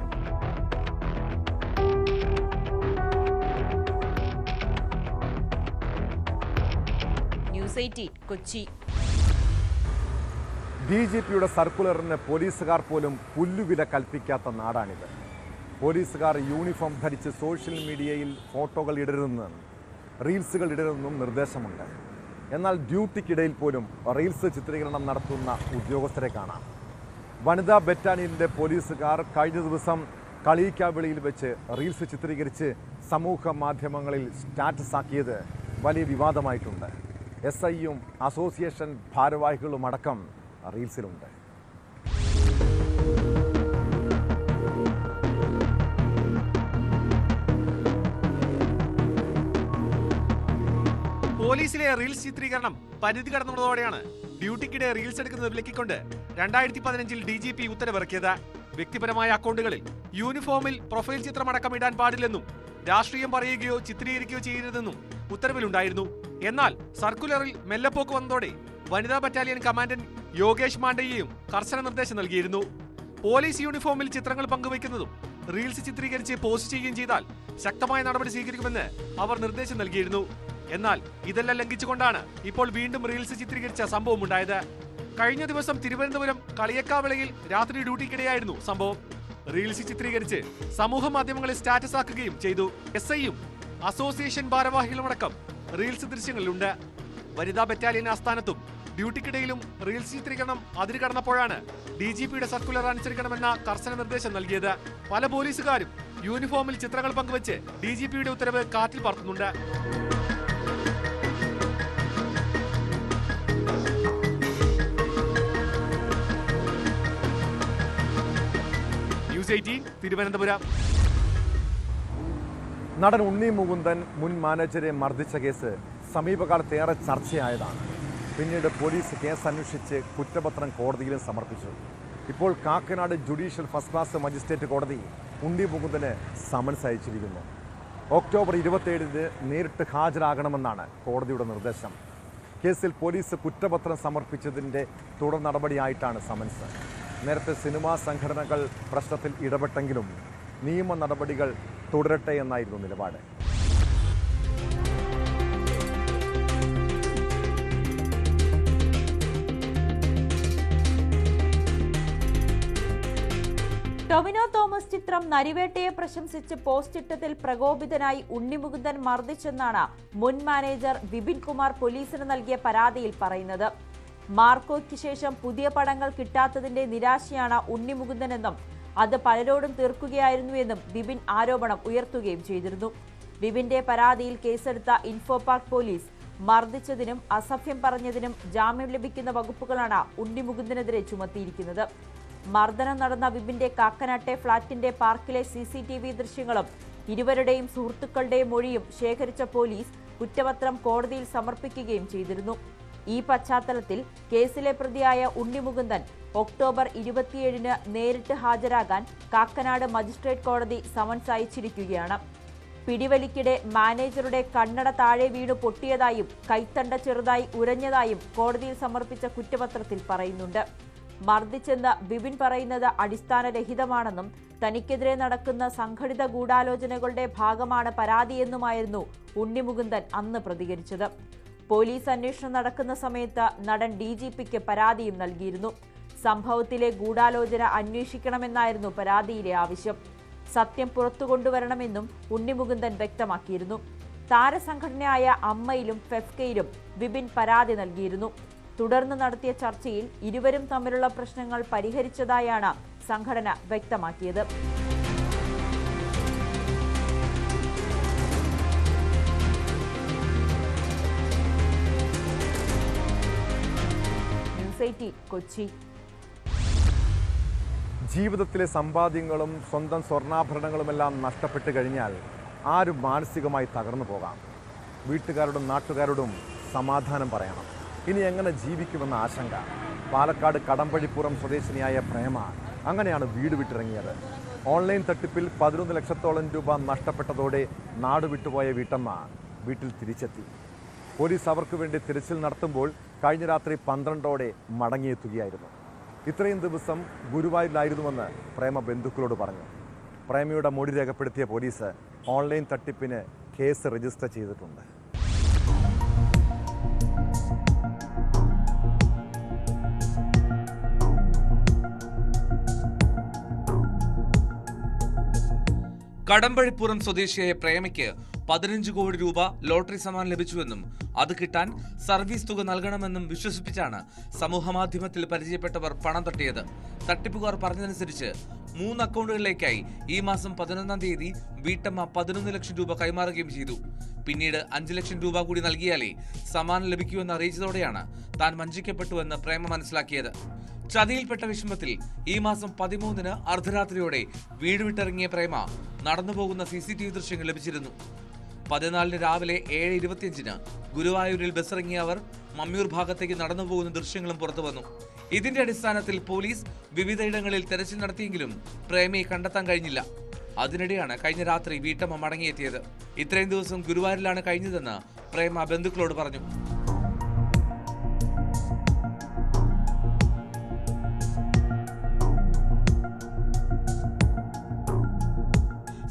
ന്യൂസ് 18 കൊച്ചി. DGPയുടെ സർക്കുലറിന് പോലീസുകാർ പോലും പുല്ലുവില കൽപ്പിക്കാത്ത നാടാണിത്. പോലീസുകാർ യൂണിഫോം ധരിച്ച് സോഷ്യൽ മീഡിയയിൽ ഫോട്ടോകൾ ഇടരുതെന്നും റീൽസുകൾ ഇടരുതെന്നും നിർദ്ദേശമുണ്ട്. എന്നാൽ ഡ്യൂട്ടിക്കിടയിൽ പോലും റീൽസ് ചിത്രീകരണം നടത്തുന്ന ഉദ്യോഗസ്ഥരെ കാണാം. വനിതാ ബറ്റാലിയനിലെ പോലീസുകാർ കഴിഞ്ഞ ദിവസം കളിയിക്കാവിളിയിൽ വെച്ച് റീൽസ് ചിത്രീകരിച്ച് സമൂഹ മാധ്യമങ്ങളിൽ സ്റ്റാറ്റസ് ആക്കിയത് വലിയ വിവാദമായിട്ടുണ്ട്. SIയും അസോസിയേഷൻ ഭാരവാഹികളുമടക്കം റീൽസിലുണ്ട്. പോലീസിലെ റീൽസ് ചിത്രീകരണം പരിധി കടന്നുള്ളതോടെയാണ് ഡ്യൂട്ടിക്കിടെ റീൽസ് എടുക്കുന്നത് വിലക്കിക്കൊണ്ട് 2015 DGP ഉത്തരവിറക്കിയത്. വ്യക്തിപരമായ അക്കൗണ്ടുകളിൽ യൂണിഫോമിൽ പ്രൊഫൈൽ ചിത്രമടക്കം ഇടാൻ പാടില്ലെന്നും രാഷ്ട്രീയം പറയുകയോ ചിത്രീകരിക്കുകയോ ചെയ്യരുതെന്നും ഉത്തരവിലുണ്ടായിരുന്നു. എന്നാൽ സർക്കുലറിൽ മെല്ലപ്പോക്ക് വന്നതോടെ വനിതാ ബറ്റാലിയൻ കമാൻഡന്റ് യോഗേഷ് മാണ്ഡയ്യയും കർശന നിർദ്ദേശം നൽകിയിരുന്നു. പോലീസ് യൂണിഫോമിൽ ചിത്രങ്ങൾ പങ്കുവയ്ക്കുന്നതും റീൽസ് ചിത്രീകരിച്ച് പോസ്റ്റ് ചെയ്യുകയും ചെയ്താൽ ശക്തമായ നടപടി സ്വീകരിക്കുമെന്ന് അവർ നിർദ്ദേശം നൽകിയിരുന്നു. എന്നാൽ ഇതെല്ലാം ലംഘിച്ചുകൊണ്ടാണ് ഇപ്പോൾ വീണ്ടും റീൽസ് ചിത്രീകരിച്ച സംഭവം ഉണ്ടായത്. കഴിഞ്ഞ ദിവസം തിരുവനന്തപുരം കളിയക്കാവിളയിൽ രാത്രി ഡ്യൂട്ടിക്കിടെയായിരുന്നു സംഭവം. റീൽസ് ചിത്രീകരിച്ച് സമൂഹ മാധ്യമങ്ങളിൽ സ്റ്റാറ്റസ് ആക്കുകയും ചെയ്തു. SIയും അസോസിയേഷൻ ഭാരവാഹികളുമടക്കം റീൽസ് ദൃശ്യങ്ങളിലുണ്ട്. വനിതാ ബറ്റാലിയൻ ആസ്ഥാനത്തും ഡ്യൂട്ടിക്കിടയിലും റീൽസ് ചിത്രീകരണം അതിര് കടന്നപ്പോഴാണ് DGPയുടെ സർക്കുലർ അനുസരിക്കണമെന്ന കർശന നിർദ്ദേശം നൽകിയത്. പല പോലീസുകാരും യൂണിഫോമിൽ ചിത്രങ്ങൾ പങ്കുവച്ച് DGPയുടെ ഉത്തരവ് കാറ്റിൽ പറത്തുന്നുണ്ട്. തിരുവനന്തപുരം. നടൻ ഉണ്ണി മുകുന്ദൻ മുൻ മാനേജരെ മർദ്ദിച്ച കേസ് സമീപകാലത്ത് ഏറെ ചർച്ചയായതാണ്. പിന്നീട് പോലീസ് കേസ് അന്വേഷിച്ച് കുറ്റപത്രം കോടതിയിലും സമർപ്പിച്ചു. ഇപ്പോൾ Kakkanad judicial first class magistrate കോടതി ഉണ്ണി മുകുന്ദന് സമൻസ് അയച്ചിരിക്കുന്നു. ഒക്ടോബർ 27 നേരിട്ട് ഹാജരാകണമെന്നാണ് കോടതിയുടെ നിർദ്ദേശം. കേസിൽ പോലീസ് കുറ്റപത്രം സമർപ്പിച്ചതിൻ്റെ തുടർ നടപടിയായിട്ടാണ് സമൻസ്. നേരത്തെ സിനിമാ സംഘടനകൾ പ്രശ്നത്തിൽ ഇടപെട്ടെങ്കിലും നിയമ നടപടികൾ തുടരട്ടെ എന്നായിരുന്നു നിലപാട്. ടൊവിനോ തോമസ് ചിത്രം നരിവേട്ടയെ പ്രശംസിച്ച് പോസ്റ്റിട്ടതിൽ പ്രകോപിതനായി ഉണ്ണിമുകുന്ദൻ മർദ്ദിച്ചെന്നാണ് മുൻ മാനേജർ വിപിൻ കുമാർ പോലീസിന് നൽകിയ പരാതിയിൽ പറയുന്നത്. മാർക്കോയ്ക്ക് ശേഷം പുതിയ പടങ്ങൾ കിട്ടാത്തതിന്റെ നിരാശയാണ് ഉണ്ണിമുകുന്ദനെന്നും അത് പലരോടും തീർക്കുകയായിരുന്നുവെന്നും വിപിൻ ആരോപണം ഉയർത്തുകയും ചെയ്തിരുന്നു. വിപിന്റെ പരാതിയിൽ കേസെടുത്ത ഇൻഫോപാർക്ക് പോലീസ് മർദ്ദിച്ചതിനും അസഭ്യം പറഞ്ഞതിനും ജാമ്യം ലഭിക്കുന്ന വകുപ്പുകളാണ് ഉണ്ണിമുകുന്ദനെതിരെ ചുമത്തിയിരിക്കുന്നത്. മർദ്ദനം നടന്ന വിപിന്റെ കാക്കനാട്ടെ ഫ്ളാറ്റിന്റെ പാർക്കിലെ CCTV ദൃശ്യങ്ങളും ഇരുവരുടെയും സുഹൃത്തുക്കളുടെയും മൊഴിയും ശേഖരിച്ച പോലീസ് കുറ്റപത്രം കോടതിയിൽ സമർപ്പിക്കുകയും ചെയ്തിരുന്നു. ഈ പശ്ചാത്തലത്തിൽ കേസിലെ പ്രതിയായ ഉണ്ണിമുകുന്ദൻ ഒക്ടോബർ 27 നേരിട്ട് ഹാജരാകാൻ കാക്കനാട് മജിസ്ട്രേറ്റ് കോടതി സമൻസ് അയച്ചിരിക്കുകയാണ്. പിടിവലിക്കിടെ മാനേജറുടെ കണ്ണട താഴെ വീണു പൊട്ടിയതായും കൈത്തണ്ട ചെറുതായി ഉരഞ്ഞതായും കോടതിയിൽ സമർപ്പിച്ച കുറ്റപത്രത്തിൽ പറയുന്നുണ്ട്. മർദ്ദിച്ചെന്ന് വിപിൻ പറയുന്നത് അടിസ്ഥാനരഹിതമാണെന്നും തനിക്കെതിരെ നടക്കുന്ന സംഘടിത ഗൂഢാലോചനകളുടെ ഭാഗമാണ് പരാതിയെന്നുമായിരുന്നു ഉണ്ണിമുകുന്ദൻ അന്ന് പ്രതികരിച്ചത്. പോലീസ് അന്വേഷണം നടക്കുന്ന സമയത്ത് നടൻ DGPക്ക് പരാതിയും നൽകിയിരുന്നു. സംഭവത്തിലെ ഗൂഢാലോചന അന്വേഷിക്കണമെന്നായിരുന്നു പരാതിയിലെ ആവശ്യം. സത്യം പുറത്തുകൊണ്ടുവരണമെന്നും ഉണ്ണിമുകുന്ദൻ വ്യക്തമാക്കിയിരുന്നു. താരസംഘടനയായ അമ്മയിലും ഫെഫ്കയിലും വിപിൻ പരാതി നൽകിയിരുന്നു. തുടർന്ന് നടത്തിയ ചർച്ചയിൽ ഇരുവരും തമ്മിലുള്ള പ്രശ്നങ്ങൾ പരിഹരിച്ചതായാണ് സംഘടന വ്യക്തമാക്കിയത്. കൊച്ചി. ജീവിതത്തിലെ സമ്പാദ്യങ്ങളും സ്വന്തം സ്വർണ്ണാഭരണങ്ങളുമെല്ലാം നഷ്ടപ്പെട്ട് കഴിഞ്ഞാൽ ആരും മാനസികമായി തകർന്നു പോകാം. വീട്ടുകാരോടും നാട്ടുകാരോടും സമാധാനം പറയണം. ഇനി എങ്ങനെ ജീവിക്കുമെന്ന ആശങ്ക. പാലക്കാട് കടമ്പഴിപ്പുറം സ്വദേശിനിയായ പ്രേമ അങ്ങനെയാണ് വീട് വിട്ടിറങ്ങിയത്. ഓൺലൈൻ തട്ടിപ്പിൽ 11 ലക്ഷത്തോളം രൂപ നഷ്ടപ്പെട്ടതോടെ നാട് വിട്ടുപോയ വീട്ടമ്മ വീട്ടിൽ തിരിച്ചെത്തി. പോലീസ് അവർക്ക് വേണ്ടി തിരച്ചിൽ നടത്തുമ്പോൾ കഴിഞ്ഞ രാത്രി 12ഓടെ മടങ്ങിയെത്തുകയായിരുന്നു. ഇത്രയും ദിവസം ഗുരുവായൂരിലായിരുന്നുവെന്ന് പ്രേമ ബന്ധുക്കളോട് പറഞ്ഞു. പ്രേമയുടെ മൊഴി രേഖപ്പെടുത്തിയ പോലീസ് ഓൺലൈൻ തട്ടിപ്പിന് കേസ് രജിസ്റ്റർ ചെയ്തിട്ടുണ്ട്. കടമ്പഴിപ്പുറം സ്വദേശിയായ പ്രേമയ്ക്ക് 15 കോടി രൂപ ലോട്ടറി സമ്മാനം ലഭിച്ചുവെന്നും അത് കിട്ടാൻ സർവീസ് തുക നൽകണമെന്നും വിശ്വസിപ്പിച്ചാണ് സമൂഹമാധ്യമത്തിൽ പരിചയപ്പെട്ടവർ പണം തട്ടിയത്. തട്ടിപ്പുകാർ പറഞ്ഞതനുസരിച്ച് 3 അക്കൗണ്ടുകളിലേക്കായി ഈ മാസം 11-ാം തീയതി വീട്ടമ്മ 11 ലക്ഷം രൂപ കൈമാറുകയും ചെയ്തു. പിന്നീട് 5 ലക്ഷം രൂപ കൂടി നൽകിയാലേ സമ്മാനം ലഭിക്കുമെന്ന് അറിയിച്ചതോടെയാണ് താൻ വഞ്ചിക്കപ്പെട്ടുവെന്ന് പ്രേമ മനസ്സിലാക്കിയത്. ചതിയിൽപ്പെട്ട വിഷമത്തിൽ ഈ മാസം 13-ന് അർദ്ധരാത്രിയോടെ വീട് വിട്ടിറങ്ങിയ പ്രേമ നടന്നുപോകുന്ന CCTV ദൃശ്യങ്ങൾ ലഭിച്ചിരുന്നു. 14-ന് രാവിലെ 7:25-ന് ഗുരുവായൂരിൽ ബസ്സിറങ്ങിയ അവർ മമ്മിയൂർ ഭാഗത്തേക്ക് നടന്നുപോകുന്ന ദൃശ്യങ്ങളും പുറത്തുവന്നു. ഇതിന്റെ അടിസ്ഥാനത്തിൽ പോലീസ് വിവിധയിടങ്ങളിൽ തെരച്ചിൽ നടത്തിയെങ്കിലും പ്രേമയെ കണ്ടെത്താൻ കഴിഞ്ഞില്ല. അതിനിടെയാണ് കഴിഞ്ഞ രാത്രി വീട്ടമ്മ മടങ്ങിയെത്തിയത്. ഇത്രയും ദിവസം ഗുരുവായൂരിലാണ് കഴിഞ്ഞതെന്ന് പ്രേമ ബന്ധുക്കളോട് പറഞ്ഞു.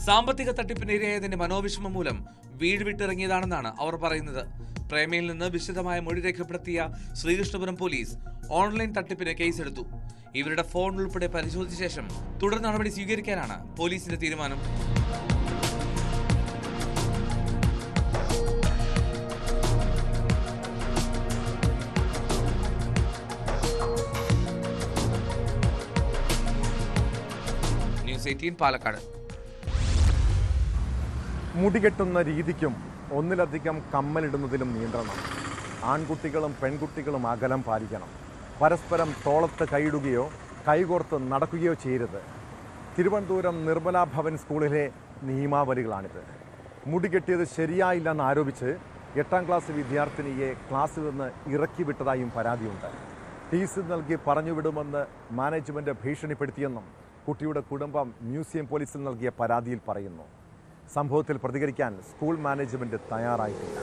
സാമ്പത്തിക തട്ടിപ്പിന് ഇരയായതിന്റെ മനോവിഷമം മൂലം വീട് വിട്ടിറങ്ങിയതാണെന്നാണ് അവർ പറയുന്നത്. പ്രേമയിൽ നിന്ന് വിശദമായ മൊഴി രേഖപ്പെടുത്തിയ ശ്രീകൃഷ്ണപുരം പോലീസ് ഓൺലൈൻ തട്ടിപ്പിന് കേസെടുത്തു. ഇവരുടെ ഫോൺ ഉൾപ്പെടെ പരിശോധിച്ച ശേഷം തുടർ നടപടി സ്വീകരിക്കാനാണ് പോലീസിന്റെ തീരുമാനം. ന്യൂസ് 18 പാലക്കാട്. മുടികെട്ടുന്ന രീതിക്കും ഒന്നിലധികം കമ്മലിടുന്നതിലും നിയന്ത്രണം. ആൺകുട്ടികളും പെൺകുട്ടികളും അകലം പാലിക്കണം. പരസ്പരം തോളത്ത് കൈയിടുകയോ കൈകോർത്ത് നടക്കുകയോ ചെയ്യരുത്. തിരുവനന്തപുരം നിർമ്മല ഭവൻ സ്കൂളിലെ നിയമാവലികളാണിത്. മുടികെട്ടിയത് ശരിയായില്ലെന്ന് ആരോപിച്ച് 8ാം ക്ലാസ് വിദ്യാർത്ഥിനിയെ ക്ലാസ്സിൽ നിന്ന് ഇറക്കി വിട്ടതായും പരാതിയുണ്ട്. ടീസി നൽകി പറഞ്ഞുവിടുമെന്ന് മാനേജ്മെന്റ് ഭീഷണിപ്പെടുത്തിയെന്നും കുട്ടിയുടെ കുടുംബം മ്യൂസിയം പോലീസിൽ നൽകിയ പരാതിയിൽ പറയുന്നു. സംഭവത്തിൽ പ്രതികരിക്കാൻ സ്കൂൾ മാനേജ്മെന്റ് തയ്യാറായിട്ടില്ല.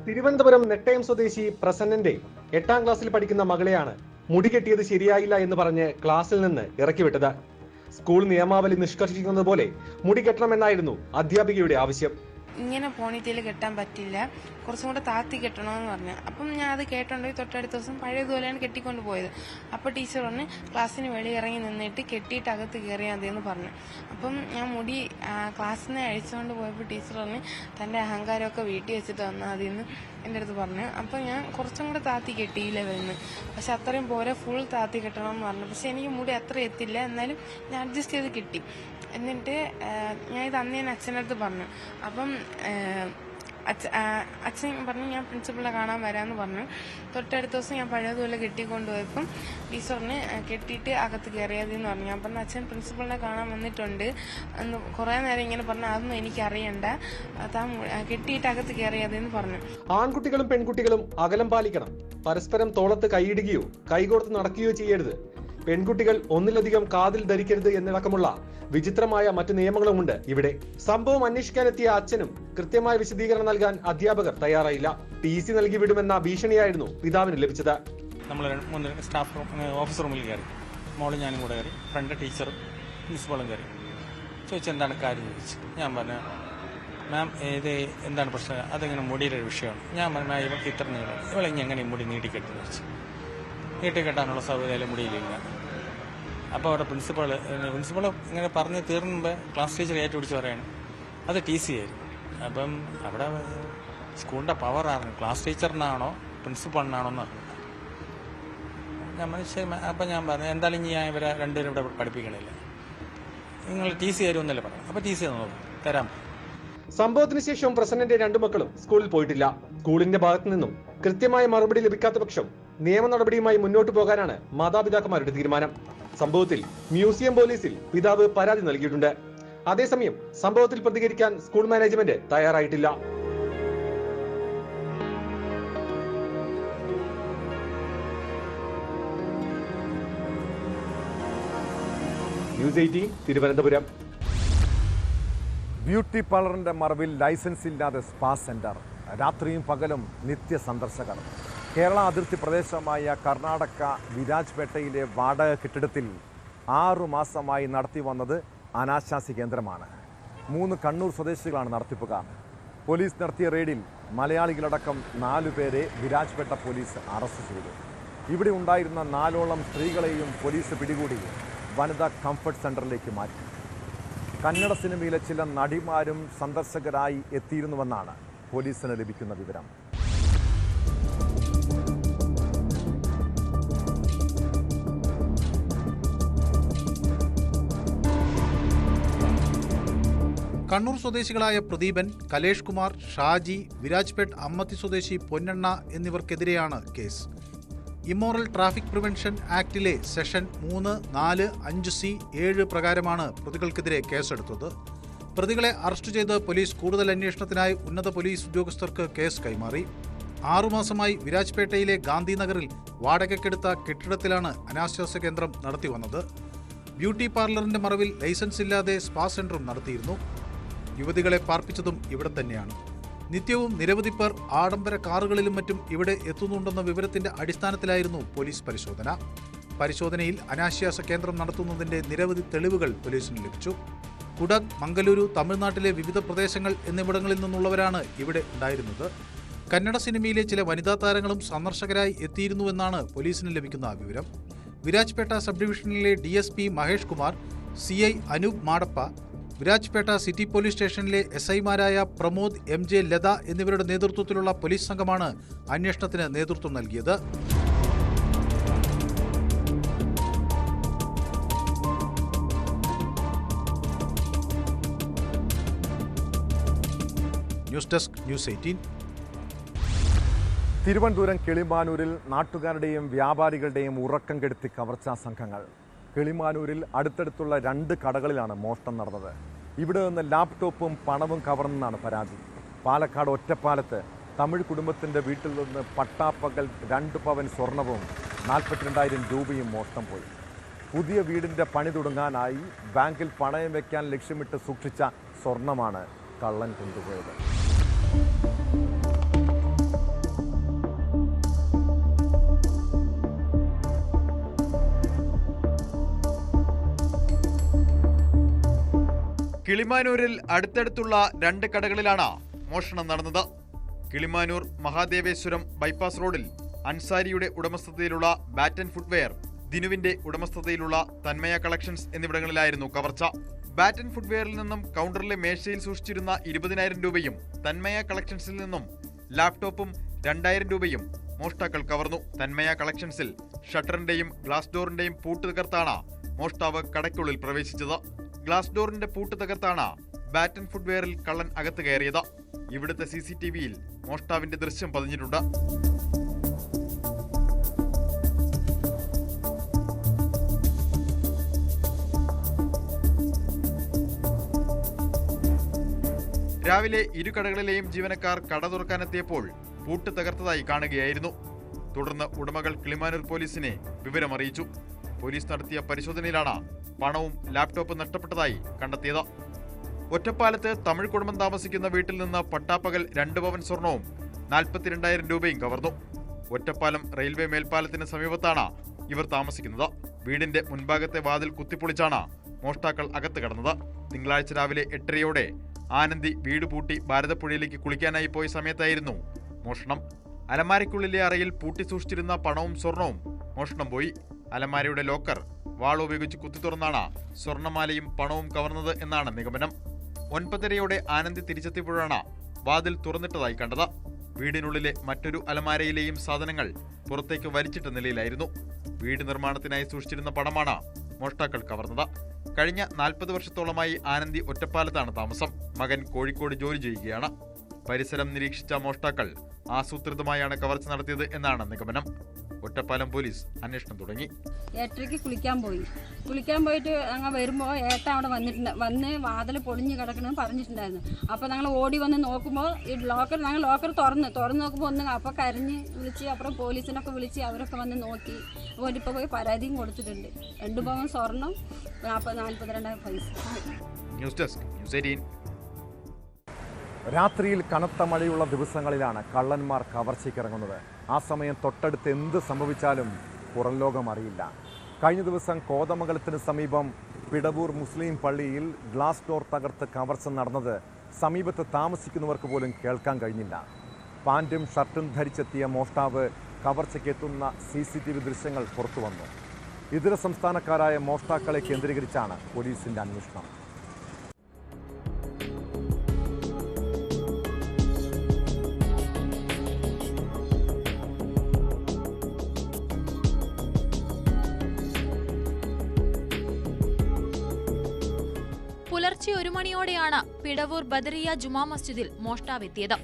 തിരുവനന്തപുരം നെട്ടയം സ്വദേശി പ്രസന്നന്റെ 8ാം ക്ലാസ്സിൽ പഠിക്കുന്ന മകളെയാണ് മുടികെട്ടിയത് ശരിയായില്ല എന്ന് പറഞ്ഞ് ക്ലാസ്സിൽ നിന്ന് ഇറക്കിവിട്ടത്. സ്കൂൾ നിയമാവലി നിഷ്കർഷിക്കുന്നത് പോലെ മുടി കെട്ടണമെന്നായിരുന്നു അധ്യാപികയുടെ ആവശ്യം. ഇങ്ങനെ പോണിറ്റയിൽ കെട്ടാൻ പറ്റില്ല, കുറച്ചും കൂടെ താത്തി കെട്ടണമെന്ന് പറഞ്ഞു. അപ്പം ഞാൻ അത് കേട്ടോണ്ടെങ്കിൽ തൊട്ടടുത്ത ദിവസം പഴയതുപോലെയാണ് കെട്ടിക്കൊണ്ട് പോയത്. അപ്പോൾ ടീച്ചർ പറഞ്ഞ് ക്ലാസ്സിന് വെളിയിറങ്ങി നിന്നിട്ട് കെട്ടിയിട്ട് അകത്ത് കയറിയാൽ മതിയെന്ന് പറഞ്ഞു. അപ്പം ഞാൻ മുടി ക്ലാസ്സിൽ നിന്ന് അഴിച്ചുകൊണ്ട് പോയപ്പോൾ ടീച്ചർ പറഞ്ഞ് തൻ്റെ അഹങ്കാരമൊക്കെ വീട്ടിൽ വെച്ചിട്ട് വന്നാൽ മതിയെന്ന് എൻ്റെ അടുത്ത് പറഞ്ഞു. അപ്പം ഞാൻ കുറച്ചും കൂടെ താത്തി കെട്ടിയില്ല വരുന്നത്, പക്ഷെ അത്രയും പോരെ ഫുൾ താത്തി കെട്ടണം എന്ന് പറഞ്ഞു. പക്ഷെ എനിക്ക് മുടി അത്ര എത്തില്ല, എന്നാലും ഞാൻ അഡ്ജസ്റ്റ് ചെയ്ത് കിട്ടി. എന്നിട്ട് ഞാൻ ഇത് അന്ന് ഞാൻ അച്ഛനടുത്ത് പറഞ്ഞു. അപ്പം അച്ഛൻ പറഞ്ഞു ഞാൻ പ്രിൻസിപ്പളിനെ കാണാൻ വരാമെന്ന് പറഞ്ഞു. തൊട്ടടുത്ത ദിവസം ഞാൻ പഴയതുപോലെ കെട്ടിക്കൊണ്ടുപോയപ്പം ടീച്ചറിന് കെട്ടിയിട്ട് അകത്ത് കയറിയതെന്ന് പറഞ്ഞു. ഞാൻ പറഞ്ഞു അച്ഛൻ പ്രിൻസിപ്പളിനെ കാണാൻ വന്നിട്ടുണ്ട് എന്ന് കുറേ നേരം ഇങ്ങനെ പറഞ്ഞു. അതൊന്നും എനിക്കറിയണ്ട, താൻ കെട്ടിയിട്ട് അകത്ത് കയറിയതെന്ന് പറഞ്ഞു. ആൺകുട്ടികളും പെൺകുട്ടികളും അകലം പാലിക്കണം. പരസ്പരം തോളത്ത് കൈയിടുകയോ കൈകോർത്ത് നടക്കുകയോ ചെയ്യരുത്. പെൺകുട്ടികൾ ഒന്നിലധികം കാതിൽ ധരിക്കരുത് എന്നടക്കമുള്ള വിചിത്രമായ മറ്റു നിയമങ്ങളുമുണ്ട് ഇവിടെ. സംഭവം അന്വേഷിക്കാനെത്തിയ അച്ഛനും കൃത്യമായ വിശദീകരണം നൽകാൻ അധ്യാപകർ തയ്യാറായില്ല. TC നൽകി വിടുമെന്ന ഭീഷണിയായിരുന്നു പിതാവിന് ലഭിച്ചത്. നമ്മൾ സ്റ്റാഫ് ഓഫീസ് റൂമിൽ കയറി, മോളും ഞാനും കൂടെ കയറി, ഫ്രണ്ട് ടീച്ചറും പ്രിൻസിപ്പളും കയറി. ചോദിച്ചു എന്താണ് കാര്യം ചോദിച്ചു. ഞാൻ പറഞ്ഞു മാം എന്താണ് പ്രശ്നം, അതെങ്ങനെ മുടിയുടെ ഒരു വിഷയമാണ്. ഞാൻ പറഞ്ഞു മാം ഇവൾക്ക് ഇത്ര നീളം, ഇവളെങ്ങനെ എങ്ങനെ മുടി നീട്ടിക്കെട്ടെന്ന് വെച്ചു. നീട്ടിക്കെട്ടാനുള്ള സൗകര്യം മുടിയിലില്ല. അപ്പോൾ അവിടെ പ്രിൻസിപ്പൾ ഇങ്ങനെ പറഞ്ഞ് തീർന്നുമ്പോൾ ക്ലാസ് ടീച്ചർ ഏറ്റുപിടിച്ച് പറയാണ് അത് TC ആയിരുന്നു. അപ്പം അവിടെ സ്കൂളിൻ്റെ പവറാണ്, ക്ലാസ് ടീച്ചറിനാണോ പ്രിൻസിപ്പളിനാണോ എന്ന് അറിയില്ല. ഞാൻ ശരി. അപ്പം ഞാൻ പറഞ്ഞു എന്തായാലും ഇനി ഞാൻ ഇവരെ രണ്ടുപേരും ഇവിടെ പഠിപ്പിക്കണില്ല, നിങ്ങൾ TC തരുമെന്നല്ലേ പറഞ്ഞു. അപ്പോൾ TC തരാം. സംഭവത്തിന് ശേഷം പ്രസന്നന്റെ 2 മക്കളും സ്കൂളിൽ പോയിട്ടില്ല. സ്കൂളിന്റെ ഭാഗത്തു നിന്നും കൃത്യമായ മറുപടി ലഭിക്കാത്ത പക്ഷം നിയമ നടപടിയുമായി മുന്നോട്ട് പോകാനാണ് മാതാപിതാക്കന്മാരുടെ തീരുമാനം. സംഭവത്തിൽ മ്യൂസിയം പോലീസിൽ പിതാവ് പരാതി നൽകിയിട്ടുണ്ട്. അതേസമയം സംഭവത്തിൽ പ്രതികരിക്കാൻ സ്കൂൾ മാനേജ്മെന്റ് തയ്യാറായിട്ടില്ല. ന്യൂസ് 18 തിരുവനന്തപുരം. ബ്യൂട്ടി പാർലറിന്റെ മറവിൽ ലൈസൻസ് ഇല്ലാതെ സ്പാ സെന്റർ. രാത്രിയും പകലും നിത്യ സന്ദർശകർ. കേരള അതിർത്തി പ്രദേശമായ കർണാടക വിരാജ്പേട്ടയിലെ വാടക കെട്ടിടത്തിൽ 6 മാസമായി നടത്തി വന്നത് അനാശാസ്യ കേന്ദ്രമാണ്. 3 കണ്ണൂർ സ്വദേശികളാണ് നടത്തിപ്പുകാർ. പോലീസ് നടത്തിയ റെയ്ഡിൽ മലയാളികളടക്കം 4 പേരെ വിരാജ്പേട്ട പോലീസ് അറസ്റ്റ് ചെയ്തു. ഇവിടെ ഉണ്ടായിരുന്ന 4ഓളം സ്ത്രീകളെയും പോലീസ് പിടികൂടി വനിതാ കംഫർട്ട് സെന്ററിലേക്ക് മാറ്റി. കന്നഡ സിനിമയിലെ ചില നടിമാരും സന്ദർശകരായി എത്തിയിരുന്നുവെന്നാണ് പോലീസിന് ലഭിക്കുന്ന വിവരം. കണ്ണൂർ സ്വദേശികളായ പ്രദീപൻ, കലേഷ് കുമാർ, ഷാജി, വിരാജ്പേട്ട് അമ്മത്തി സ്വദേശി പൊന്നണ്ണ എന്നിവർക്കെതിരെയാണ് കേസ്. ഇമ്മോറൽ ട്രാഫിക് പ്രിവെൻഷൻ ആക്ടിലെ സെഷൻ 3, 4, 5C, 7 പ്രകാരമാണ് പ്രതികൾക്കെതിരെ കേസെടുത്തത്. പ്രതികളെ അറസ്റ്റ് ചെയ്ത് പോലീസ് കൂടുതൽ അന്വേഷണത്തിനായി ഉന്നത പോലീസ് ഉദ്യോഗസ്ഥർക്ക് കേസ് കൈമാറി. 6 മാസമായി വിരാജ്പേട്ടയിലെ ഗാന്ധിനഗറിൽ വാടകയ്ക്കെടുത്ത കെട്ടിടത്തിലാണ് അനാശാസ്യ കേന്ദ്രം നടത്തിവന്നത്. ബ്യൂട്ടി പാർലറിന്റെ മറവിൽ ലൈസൻസ് ഇല്ലാതെ സ്പാ സെന്ററും നടത്തിയിരുന്നു. യുവതികളെ പാർപ്പിച്ചതും ഇവിടെ തന്നെയാണ്. നിത്യവും നിരവധി പേർ ആഡംബര കാറുകളിലും മറ്റും ഇവിടെ എത്തുന്നുണ്ടെന്ന വിവരത്തിന്റെ അടിസ്ഥാനത്തിലായിരുന്നു പോലീസ് പരിശോധന. പരിശോധനയിൽ അനാശാസ്യ കേന്ദ്രം നടത്തുന്നതിന്റെ നിരവധി തെളിവുകൾ പോലീസിന് ലഭിച്ചു. കുടക്, മംഗലൂരു, തമിഴ്നാട്ടിലെ വിവിധ പ്രദേശങ്ങൾ എന്നിവിടങ്ങളിൽ നിന്നുള്ളവരാണ് ഇവിടെ ഉണ്ടായിരുന്നത്. കന്നഡ സിനിമയിലെ ചില വനിതാ താരങ്ങളും സന്ദർശകരായി എത്തിയിരുന്നുവെന്നാണ് പോലീസിന് ലഭിക്കുന്ന വിവരം. വിരാജ്പേട്ട സബ് ഡിവിഷനിലെ DSP Mahesh Kumar, CI Anoop Madappa, Virajpet city police സ്റ്റേഷനിലെ SI-മാരായ പ്രമോദ്, MJ, ലത എന്നിവരുടെ നേതൃത്വത്തിലുള്ള പോലീസ് സംഘമാണ് അന്വേഷണത്തിന് നേതൃത്വം നൽകിയത്. News desk, news 18. തിരുവനന്തപുരം കിളിമാനൂരിൽ നാട്ടുകാരുടെയും വ്യാപാരികളുടെയും ഉറക്കം കെടുത്തി കവർച്ചാ സംഘങ്ങൾ. കിളിമാനൂരിൽ അടുത്തടുത്തുള്ള 2 കടകളിലാണ് മോഷണം നടന്നത്. ഇവിടെ നിന്ന് ലാപ്ടോപ്പും പണവും കവർന്നെന്നാണ് പരാതി. പാലക്കാട് ഒറ്റപ്പാലത്ത് തമിഴ് കുടുംബത്തിൻ്റെ വീട്ടിൽ നിന്ന് പട്ടാപ്പകൽ 2 പവൻ സ്വർണവും 42,000 രൂപയും മോഷണം പോയി. പുതിയ വീടിൻ്റെ പണി തുടങ്ങാനായി ബാങ്കിൽ പണയം വയ്ക്കാൻ ലക്ഷ്യമിട്ട് സൂക്ഷിച്ച സ്വർണമാണ് കള്ളൻ കൊണ്ടുപോയത്. കിളിമാനൂരിൽ അടുത്തടുത്തുള്ള 2 കടകളിലാണ് മോഷണം നടന്നത്. കിളിമാനൂർ മഹാദേവേശ്വരം ബൈപ്പാസ് റോഡിൽ അൻസാരിയുടെ ഉടമസ്ഥതയിലുള്ള ബാറ്റൻ ഫുട്വെയർ, ദിനുവിന്റെ ഉടമസ്ഥതയിലുള്ള തന്മയ കളക്ഷൻസ് എന്നിവിടങ്ങളിലായിരുന്നു കവർച്ച. ബാറ്റൻ ഫുട്വെയറിൽ നിന്നും കൗണ്ടറിലെ മേശയിൽ സൂക്ഷിച്ചിരുന്ന 20,000 രൂപയും തന്മയ കളക്ഷൻസിൽ നിന്നും ലാപ്ടോപ്പും 2,000 രൂപയും മോഷ്ടാക്കൾ കവർന്നു. തന്മയ കളക്ഷൻസിൽ ഷട്ടറിന്റെയും ഗ്ലാസ് ഡോറിന്റെയും പൂട്ട് തകർത്താണ് മോഷ്ടാവ് കടയ്ക്കുള്ളിൽ പ്രവേശിച്ചത്. ഗ്ലാസ് ഡോറിന്റെ പൂട്ട് തകർത്താണ് ബാറ്റൻ ഫുട്വെയറിൽ കള്ളൻ അകത്ത് കയറിയത്. ഇവിടുത്തെ CCTV-യിൽ മോഷ്ടാവിന്റെ ദൃശ്യം പതിഞ്ഞിട്ടുണ്ട്. രാവിലെ 2 കടകളിലെയും ജീവനക്കാർ കട തുറക്കാനെത്തിയപ്പോൾ പൂട്ട് തകർത്തതായി കാണുകയായിരുന്നു. തുടർന്ന് ഉടമകൾ കിളിമാനൂർ പോലീസിനെ വിവരമറിയിച്ചു. പോലീസ് നടത്തിയ പരിശോധനയിലാണ് പണവും ലാപ്ടോപ്പും നഷ്ടപ്പെട്ടതായി കണ്ടെത്തിയത്. ഒറ്റപ്പാലത്ത് തമിഴ് കുടുംബം താമസിക്കുന്ന വീട്ടിൽ നിന്ന് പട്ടാപ്പകൽ 2 പവൻ സ്വർണവും 42,000 രൂപയും കവർന്നു. ഒറ്റപ്പാലം റെയിൽവേ മേൽപ്പാലത്തിന് സമീപത്താണ് ഇവർ താമസിക്കുന്നത്. വീടിന്റെ മുൻഭാഗത്തെ വാതിൽ കുത്തിപ്പൊളിച്ചാണ് മോഷ്ടാക്കൾ അകത്ത് കടന്നത്. തിങ്കളാഴ്ച രാവിലെ 8:30-യോടെ ആനന്ദി വീട് പൂട്ടി ഭാരതപ്പുഴയിലേക്ക് കുളിക്കാനായി പോയ സമയത്തായിരുന്നു മോഷണം. അലമാരയ്ക്കുള്ളിലെ അറയിൽ പൂട്ടി സൂക്ഷിച്ചിരുന്ന പണവും സ്വർണവും മോഷണം പോയി. അലമാരയുടെ ലോക്കർ വാളുപയോഗിച്ച് കുത്തി തുറന്നാണ് സ്വർണമാലയും പണവും കവർന്നത് എന്നാണ് നിഗമനം. 9:30-യോടെ ആനന്ദി തിരിച്ചെത്തിയപ്പോഴാണ് വാതിൽ തുറന്നിട്ടതായി കണ്ടത്. വീടിനുള്ളിലെ മറ്റൊരു അലമാരയിലെയും സാധനങ്ങൾ പുറത്തേക്ക് വലിച്ചിട്ട നിലയിലായിരുന്നു. വീട് നിർമ്മാണത്തിനായി സൂക്ഷിച്ചിരുന്ന പണമാണ് മോഷ്ടാക്കൾ കവർന്നത്. കഴിഞ്ഞ 40 വർഷത്തോളമായി ആനന്ദി ഒറ്റപ്പാലത്താണ് താമസം. മകൻ കോഴിക്കോട് ജോലി ചെയ്യുകയാണ്. പരിസരം നിരീക്ഷിച്ച മോഷ്ടാക്കൾ ആസൂത്രിതമായാണ് കവർച്ച നടത്തിയത് എന്നാണ് നിഗമനം. ഒറ്റപ്പാലം പോലീസ് അന്വേഷണം തുടങ്ങി. 8:30-ക്ക് കുളിക്കാൻ പോയിട്ട് ഞങ്ങൾ വരുമ്പോൾ ഏട്ട അവിടെ വന്ന് വാതിൽ പൊളിഞ്ഞ് കിടക്കണമെന്ന് പറഞ്ഞിട്ടുണ്ടായിരുന്നു. അപ്പോൾ ഞങ്ങൾ ഓടി വന്ന് നോക്കുമ്പോൾ ഈ ലോക്കർ തുറന്ന് നോക്കുമ്പോൾ അപ്പോൾ കരഞ്ഞ് വിളിച്ച് അപ്പുറം പോലീസിനൊക്കെ വിളിച്ച് അവരൊക്കെ വന്ന് നോക്കി. അപ്പോൾ ഇപ്പോൾ പോയി പരാതിയും കൊടുത്തിട്ടുണ്ട്. 2 പവൻ സ്വർണം 42,000 പൈസ. News desk, news 18. രാത്രിയിൽ കനത്ത മഴയുള്ള ദിവസങ്ങളിലാണ് കള്ളന്മാർ കവർച്ചയ്ക്കിറങ്ങുന്നത്. ആ സമയം തൊട്ടടുത്ത് എന്ത് സംഭവിച്ചാലും പുറം ലോകം അറിയില്ല. കഴിഞ്ഞ ദിവസം കോതമംഗലത്തിന് സമീപം പിടവൂർ മുസ്ലിം പള്ളിയിൽ ഗ്ലാസ് ഡോർ തകർത്ത് കവർച്ച നടന്നത് സമീപത്ത് താമസിക്കുന്നവർക്ക് പോലും കേൾക്കാൻ കഴിഞ്ഞില്ല. പാൻറ്റും ഷർട്ടും ധരിച്ചെത്തിയ മോഷ്ടാവ് കവർച്ചയ്ക്കെത്തുന്ന CCTV ദൃശ്യങ്ങൾ പുറത്തു വന്നു. ഇതര സംസ്ഥാനക്കാരായ മോഷ്ടാക്കളെ കേന്ദ്രീകരിച്ചാണ് പോലീസിന്റെ അന്വേഷണം. പുലർച്ചെ 1 മണിയോടെയാണ് പിടവൂർ ബദറിയ ജുമാ മസ്ജിദിൽ മോഷ്ടാവെത്തിയത്.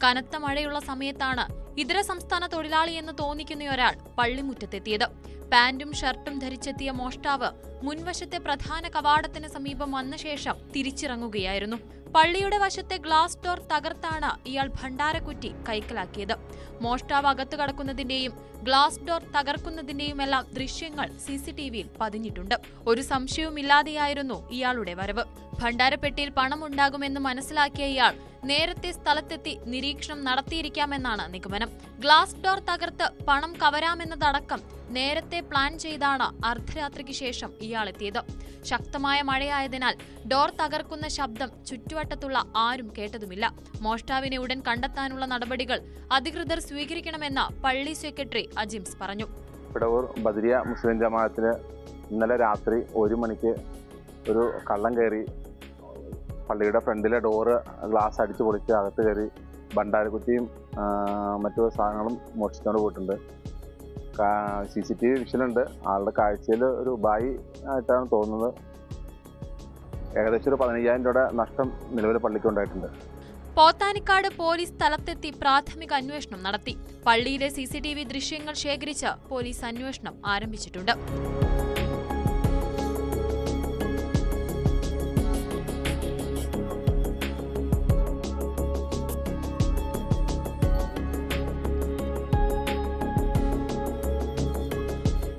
കനത്ത മഴയുള്ള സമയത്താണ് ഇതര സംസ്ഥാന തൊഴിലാളിയെന്ന് തോന്നിക്കുന്ന ഒരാൾ പള്ളിമുറ്റത്തെത്തിയത്. പാന്റും ഷർട്ടും ധരിച്ചെത്തിയ മോഷ്ടാവ് മുൻവശത്തെ പ്രധാന കവാടത്തിന് സമീപം വന്ന ശേഷം തിരിച്ചിറങ്ങുകയായിരുന്നു. പള്ളിയുടെ വശത്തെ ഗ്ലാസ് ഡോർ തകർത്താണ് ഇയാൾ ഭണ്ഡാരക്കുറ്റി കൈക്കലാക്കിയത്. മോഷ്ടാവ് അകത്തു കടക്കുന്നതിന്റെയും ഗ്ലാസ് ഡോർ തകർക്കുന്നതിന്റെയുമെല്ലാം ദൃശ്യങ്ങൾ CCTVയിൽ പതിഞ്ഞിട്ടുണ്ട്. ഒരു സംശയവുമില്ലാതെയായിരുന്നു ഇയാളുടെ വരവ്. ഭണ്ഡാരപ്പെട്ടിയിൽ പണമുണ്ടാകുമെന്ന് മനസ്സിലാക്കിയ ഇയാൾ നേരത്തെ സ്ഥലത്തെത്തി നിരീക്ഷണം നടത്തിയിരിക്കാമെന്നാണ് നിഗമനം. ഗ്ലാസ് ഡോർ തകർത്ത് പണം കവരാമെന്നതടക്കം നേരത്തെ പ്ലാൻ ചെയ്താണ് അർദ്ധരാത്രിക്ക് ശേഷം ഇയാളെത്തിയത്. ശക്തമായ മഴയായതിനാൽ ഡോർ തകർക്കുന്ന ശബ്ദം ചുറ്റുവട്ടത്തുള്ള ആരും കേട്ടതുമില്ല. മോഷ്ടാവിനെ ഉടൻ കണ്ടെത്താനുള്ള നടപടികൾ അധികൃതർ സ്വീകരിക്കണമെന്ന് പള്ളി സെക്രട്ടറി അജിംസ് പറഞ്ഞു. പിടവൂർ ബദരിയ മുസ്ലിം ജമാഅത്തിന് ഇന്നലെ രാത്രി 1 മണിക്ക് ഒരു കള്ളൻ കയറി പള്ളിയുടെ ഫ്രണ്ടിലെ ഡോറ് ഗ്ലാസ് അടിച്ചു പൊളിച്ച് അകത്ത് കയറി ഭണ്ഡാരക്കുറ്റിയും മറ്റു സാധനങ്ങളും മോഷ്ടിച്ചുകൊണ്ട് പോയിട്ടുണ്ട്. CCTV വിഷനുണ്ട്. ആളുടെ കാഴ്ചയിൽ ഒരു ബായി ആയിട്ടാണ് തോന്നുന്നത്. ഏകദേശം ഒരു 15,000 രൂപയുടെ നഷ്ടം നിലവിൽ പള്ളിക്ക് ഉണ്ടായിട്ടുണ്ട്. പോത്താനിക്കാട് പോലീസ് സ്ഥലത്തെത്തി പ്രാഥമിക അന്വേഷണം നടത്തി. പള്ളിയിലെ CCTV ദൃശ്യങ്ങൾ ശേഖരിച്ച് പോലീസ് അന്വേഷണം ആരംഭിച്ചിട്ടുണ്ട്.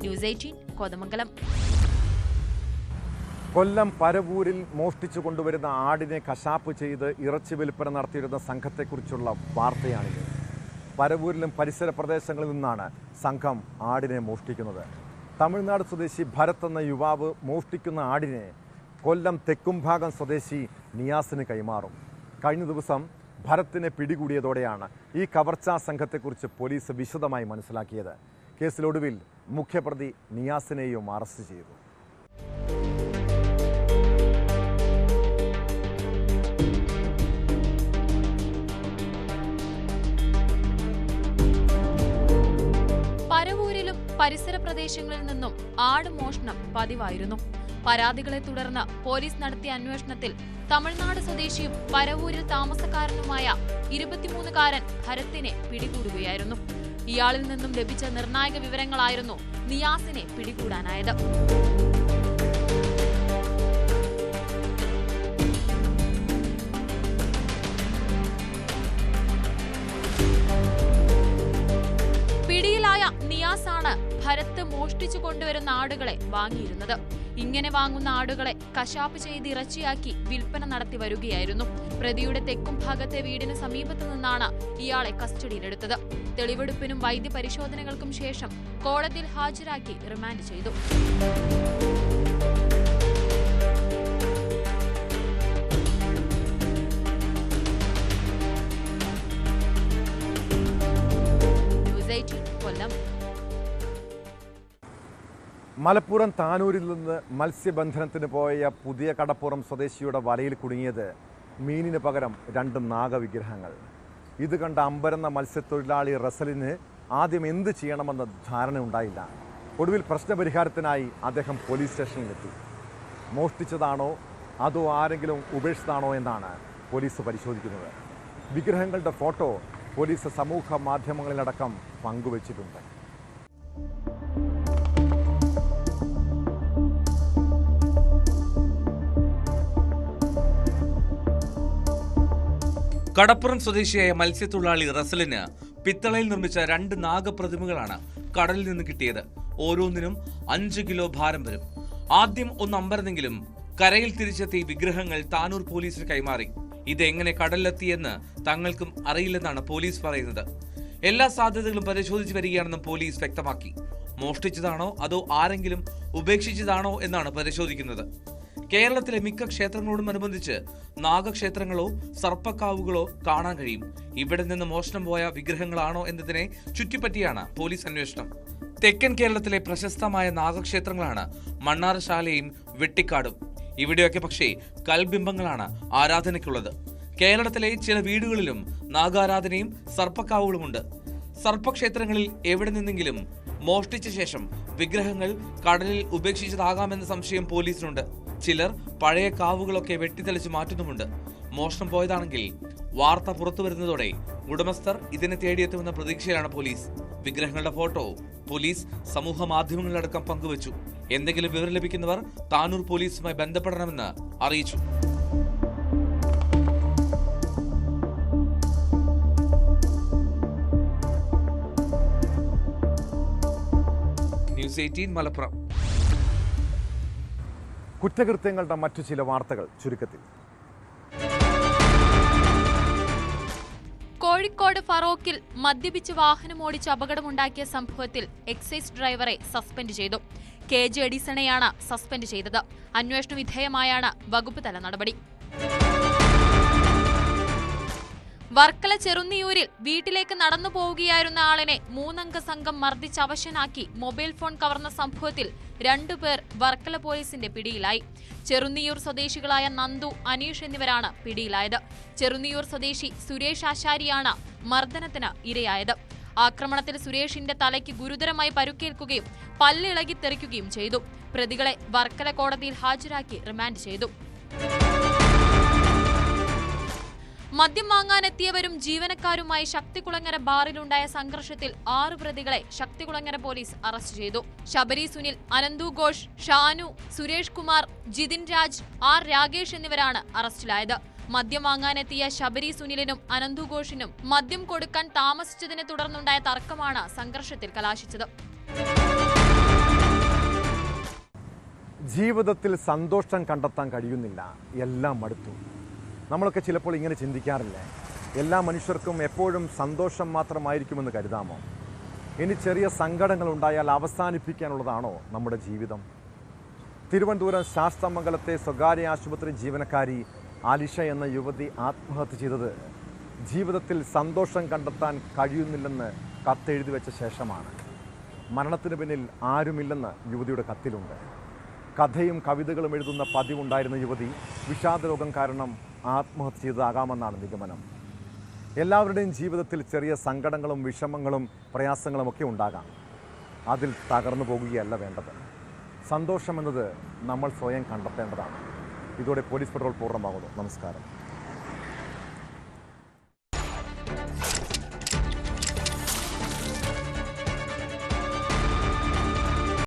ന്യൂസ് 18 കോതമംഗലം. കൊല്ലം പരവൂരിൽ മോഷ്ടിച്ചു കൊണ്ടുവരുന്ന ആടിനെ കശാപ്പ് ചെയ്ത് ഇറച്ചി വിൽപ്പന നടത്തിയിരുന്ന സംഘത്തെക്കുറിച്ചുള്ള വാർത്തയാണിത്. പരവൂരിലും പരിസര പ്രദേശങ്ങളിൽ നിന്നാണ് സംഘം ആടിനെ മോഷ്ടിക്കുന്നത്. തമിഴ്നാട് സ്വദേശി ഭരത് എന്ന യുവാവ് മോഷ്ടിക്കുന്ന ആടിനെ കൊല്ലം തെക്കുംഭാഗം സ്വദേശി നിയാസിന് കൈമാറും. കഴിഞ്ഞ ദിവസം ഭരത്തിനെ പിടികൂടിയതോടെയാണ് ഈ കവർച്ചാ സംഘത്തെക്കുറിച്ച് പോലീസ് വിശദമായി മനസ്സിലാക്കിയത്. കേസിലൊടുവിൽ മുഖ്യപ്രതി നിയാസിനെയും അറസ്റ്റ് ചെയ്തു. പരവൂരിലും പരിസര പ്രദേശങ്ങളിൽ നിന്നും ആട് മോഷണം പതിവായിരുന്നു. പരാതികളെ തുടർന്ന് പോലീസ് നടത്തിയ അന്വേഷണത്തിൽ തമിഴ്നാട് സ്വദേശിയും പരവൂരിൽ താമസക്കാരനുമായ 23-കാരൻ ഭരത്തിനെ പിടികൂടുകയായിരുന്നു. ഇയാളിൽ നിന്നും ലഭിച്ച നിർണായക വിവരങ്ങളായിരുന്നു നിയാസിനെ പിടികൂടാനായത്. പിടിയിലായ നിയാസാണ് ഭരത്ത് മോഷ്ടിച്ചു കൊണ്ടുവരുന്ന ആടുകളെ വാങ്ങിയിരുന്നത്. ഇങ്ങനെ വാങ്ങുന്ന ആടുകളെ കശാപ്പ് ചെയ്ത് ഇറച്ചിയാക്കി വിൽപ്പന നടത്തി വരികയായിരുന്നു. പ്രതിയുടെ തെക്കും ഭാഗത്തെ വീടിന് സമീപത്തു നിന്നാണ് ഇയാളെ കസ്റ്റഡിയിലെടുത്തത്. തെളിവെടുപ്പിനും വൈദ്യപരിശോധനകൾക്കും ശേഷം കോടതിയിൽ ഹാജരാക്കി റിമാൻഡ് ചെയ്തു. കൊല്ലം. മലപ്പുറം താനൂരിൽ നിന്ന് മത്സ്യബന്ധനത്തിന് പോയ പുതിയ കടപ്പുറം സ്വദേശിയുടെ വലയിൽ കുടുങ്ങിയത് മീനിന് പകരം 2 നാഗവിഗ്രഹങ്ങൾ. ഇത് കണ്ട അമ്പരന്ന മത്സ്യത്തൊഴിലാളി റസലിന് ആദ്യം എന്ത് ചെയ്യണമെന്ന ധാരണ ഉണ്ടായില്ല. ഒടുവിൽ പ്രശ്നപരിഹാരത്തിനായി അദ്ദേഹം പോലീസ് സ്റ്റേഷനിലെത്തി. മോഷ്ടിച്ചതാണോ അതോ ആരെങ്കിലും ഉപേക്ഷിച്ചതാണോ എന്നാണ് പോലീസ് പരിശോധിക്കുന്നത്. വിഗ്രഹങ്ങളുടെ ഫോട്ടോ പോലീസ് സമൂഹ മാധ്യമങ്ങളിലടക്കം പങ്കുവച്ചിട്ടുണ്ട്. കടപ്പുറം സ്വദേശിയായ മത്സ്യത്തൊഴിലാളി റസലിന് പിത്തളയിൽ നിർമ്മിച്ച 2 നാഗപ്രതിമകളാണ് കടലിൽ നിന്ന് കിട്ടിയത്. ഓരോന്നിനും 5 കിലോ ഭാരം വരും. ആദ്യം ഒന്ന് അമ്പരന്നെങ്കിലും കരയിൽ തിരിച്ചെത്തി വിഗ്രഹങ്ങൾ താനൂർ പോലീസിന് കൈമാറി. ഇതെങ്ങനെ കടലിലെത്തിയെന്ന് തങ്ങൾക്കും അറിയില്ലെന്നാണ് പോലീസ് പറയുന്നത്. എല്ലാ സാധ്യതകളും പരിശോധിച്ചു വരികയാണെന്നും പോലീസ് വ്യക്തമാക്കി. മോഷ്ടിച്ചതാണോ അതോ ആരെങ്കിലും ഉപേക്ഷിച്ചതാണോ എന്നാണ് പരിശോധിക്കുന്നത്. കേരളത്തിലെ മിക്ക ക്ഷേത്രങ്ങളോടുമനുബന്ധിച്ച് നാഗക്ഷേത്രങ്ങളോ സർപ്പക്കാവുകളോ കാണാൻ കഴിയും. ഇവിടെ നിന്ന് മോഷണം പോയ വിഗ്രഹങ്ങളാണോ എന്നതിനെ ചുറ്റിപ്പറ്റിയാണ് പോലീസ് അന്വേഷണം. തെക്കൻ കേരളത്തിലെ പ്രശസ്തമായ നാഗക്ഷേത്രങ്ങളാണ് മണ്ണാറശാലയും വെട്ടിക്കാടും. ഇവിടെയൊക്കെ പക്ഷേ കൽബിംബങ്ങളാണ് ആരാധനയ്ക്കുള്ളത്. കേരളത്തിലെ ചില വീടുകളിലും നാഗാരാധനയും സർപ്പക്കാവുകളുമുണ്ട്. സർപ്പക്ഷേത്രങ്ങളിൽ എവിടെ നിന്നെങ്കിലും മോഷ്ടിച്ച ശേഷം വിഗ്രഹങ്ങൾ കടലിൽ ഉപേക്ഷിച്ചതാകാമെന്ന സംശയം പോലീസിനുണ്ട്. ചിലർ പഴയ കാവുകളൊക്കെ വെട്ടിത്തെളിച്ച് മാറ്റുന്നുമുണ്ട്. മോഷണം പോയതാണെങ്കിൽ വാർത്ത പുറത്തു വരുന്നതോടെ ഉടമസ്ഥർ ഇതിനെ തേടിയെത്തുമെന്ന പ്രതീക്ഷയിലാണ് പോലീസ്. വിഗ്രഹങ്ങളുടെ ഫോട്ടോ പോലീസ് സമൂഹ മാധ്യമങ്ങളിലടക്കം പങ്കുവച്ചു. എന്തെങ്കിലും വിവരം ലഭിക്കുന്നവർ താനൂർ പോലീസുമായി ബന്ധപ്പെടണമെന്ന് അറിയിച്ചു. ന്യൂസ് 18 മലപ്പുറം. കുറ്റകൃത്യങ്ങളുടെ മറ്റു ചില വാർത്തകൾ ചുരുക്കത്തിൽ. കോഴിക്കോട് ഫറോക്കിൽ മദ്യപിച്ച് വാഹനമോടിച്ച് അപകടമുണ്ടാക്കിയ സംഭവത്തിൽ എക്സൈസ് ഡ്രൈവറെ സസ്പെൻഡ് ചെയ്തു. KJ എഡിസണെയാണ് സസ്പെൻഡ് ചെയ്തത്. അന്വേഷണ വിധേയമായാണ് വകുപ്പ് തല നടപടി. വർക്കല ചെറുന്നിയൂരിൽ വീട്ടിലേക്ക് നടന്നു പോവുകയായിരുന്ന ആളിനെ 3 അംഗ സംഘം മർദ്ദിച്ച് അവശനാക്കി മൊബൈൽ ഫോൺ കവർന്ന സംഭവത്തിൽ 2 പേർ വർക്കല പോലീസിന്റെ പിടിയിലായി. ചെറുന്നിയൂർ സ്വദേശികളായ നന്ദു, അനീഷ് എന്നിവരാണ് പിടിയിലായത്. ചെറുന്നിയൂർ സ്വദേശി സുരേഷ് ആശാരിയാണ് മർദ്ദനത്തിന് ഇരയായത്. ആക്രമണത്തിൽ സുരേഷിന്റെ തലയ്ക്ക് ഗുരുതരമായി പരുക്കേൽക്കുകയും പല്ലിളകി തെറിക്കുകയും ചെയ്തു. പ്രതികളെ വർക്കല കോടതിയിൽ ഹാജരാക്കി റിമാൻഡ് ചെയ്തു. മദ്യം വാങ്ങാനെത്തിയവരും ജീവനക്കാരുമായി ശക്തികുളങ്ങര ബാറിലുണ്ടായ സംഘർഷത്തിൽ 6 പ്രതികളെ ശക്തികുളങ്ങര പോലീസ് അറസ്റ്റ് ചെയ്തു. ശബരി സുനിൽ, അനന്തു ഘോഷ്, ഷാനു, സുരേഷ് കുമാർ, ജിതിൻ രാജ്, R രാകേഷ് എന്നിവരാണ് അറസ്റ്റിലായത്. മദ്യം വാങ്ങാനെത്തിയ ശബരി സുനിലിനും അനന്തു ഘോഷിനും മദ്യം കൊടുക്കാൻ താമസിച്ചതിനെ തുടർന്നുണ്ടായ തർക്കമാണ് സംഘർഷത്തിൽ കലാശിച്ചത്. ജീവിതത്തിൽ സന്തോഷം കണ്ടെത്താൻ കഴിയുന്നില്ല, എല്ലാം മടുത്തു. നമ്മളൊക്കെ ചിലപ്പോൾ ഇങ്ങനെ ചിന്തിക്കാറില്ലേ? എല്ലാ മനുഷ്യർക്കും എപ്പോഴും സന്തോഷം മാത്രമായിരിക്കുമെന്ന് കരുതാമോ? ഇനി ചെറിയ സങ്കടങ്ങൾ ഉണ്ടായാൽ അവസാനിപ്പിക്കാനുള്ളതാണോ നമ്മുടെ ജീവിതം? തിരുവനന്തപുരം ശാസ്താമംഗലത്തെ സ്വകാര്യ ആശുപത്രി ജീവനക്കാരി ആലിഷ എന്ന യുവതി ആത്മഹത്യ ചെയ്തത് ജീവിതത്തിൽ സന്തോഷം കണ്ടെത്താൻ കഴിയുന്നില്ലെന്ന് കത്തെഴുതി വെച്ച ശേഷമാണ്. മരണത്തിന് പിന്നിൽ ആരുമില്ലെന്ന് യുവതിയുടെ കത്തിലുണ്ട്. കഥയും കവിതകളും എഴുതുന്ന പതിവുണ്ടായിരുന്ന യുവതി വിഷാദരോഗം കാരണം ആത്മഹത്യ ചെയ്തതാകാമെന്നാണ് നിഗമനം. എല്ലാവരുടെയും ജീവിതത്തിൽ ചെറിയ സങ്കടങ്ങളും വിഷമങ്ങളും പ്രയാസങ്ങളും ഒക്കെ ഉണ്ടാകാം. അതിൽ തകർന്നു പോകുകയല്ല വേണ്ടത്. സന്തോഷമെന്നത് നമ്മൾ സ്വയം കണ്ടെത്തേണ്ടതാണ്. ഇതോടെ പോലീസ് പെട്രോൾ പൂർണ്ണമാകുന്നു. നമസ്കാരം.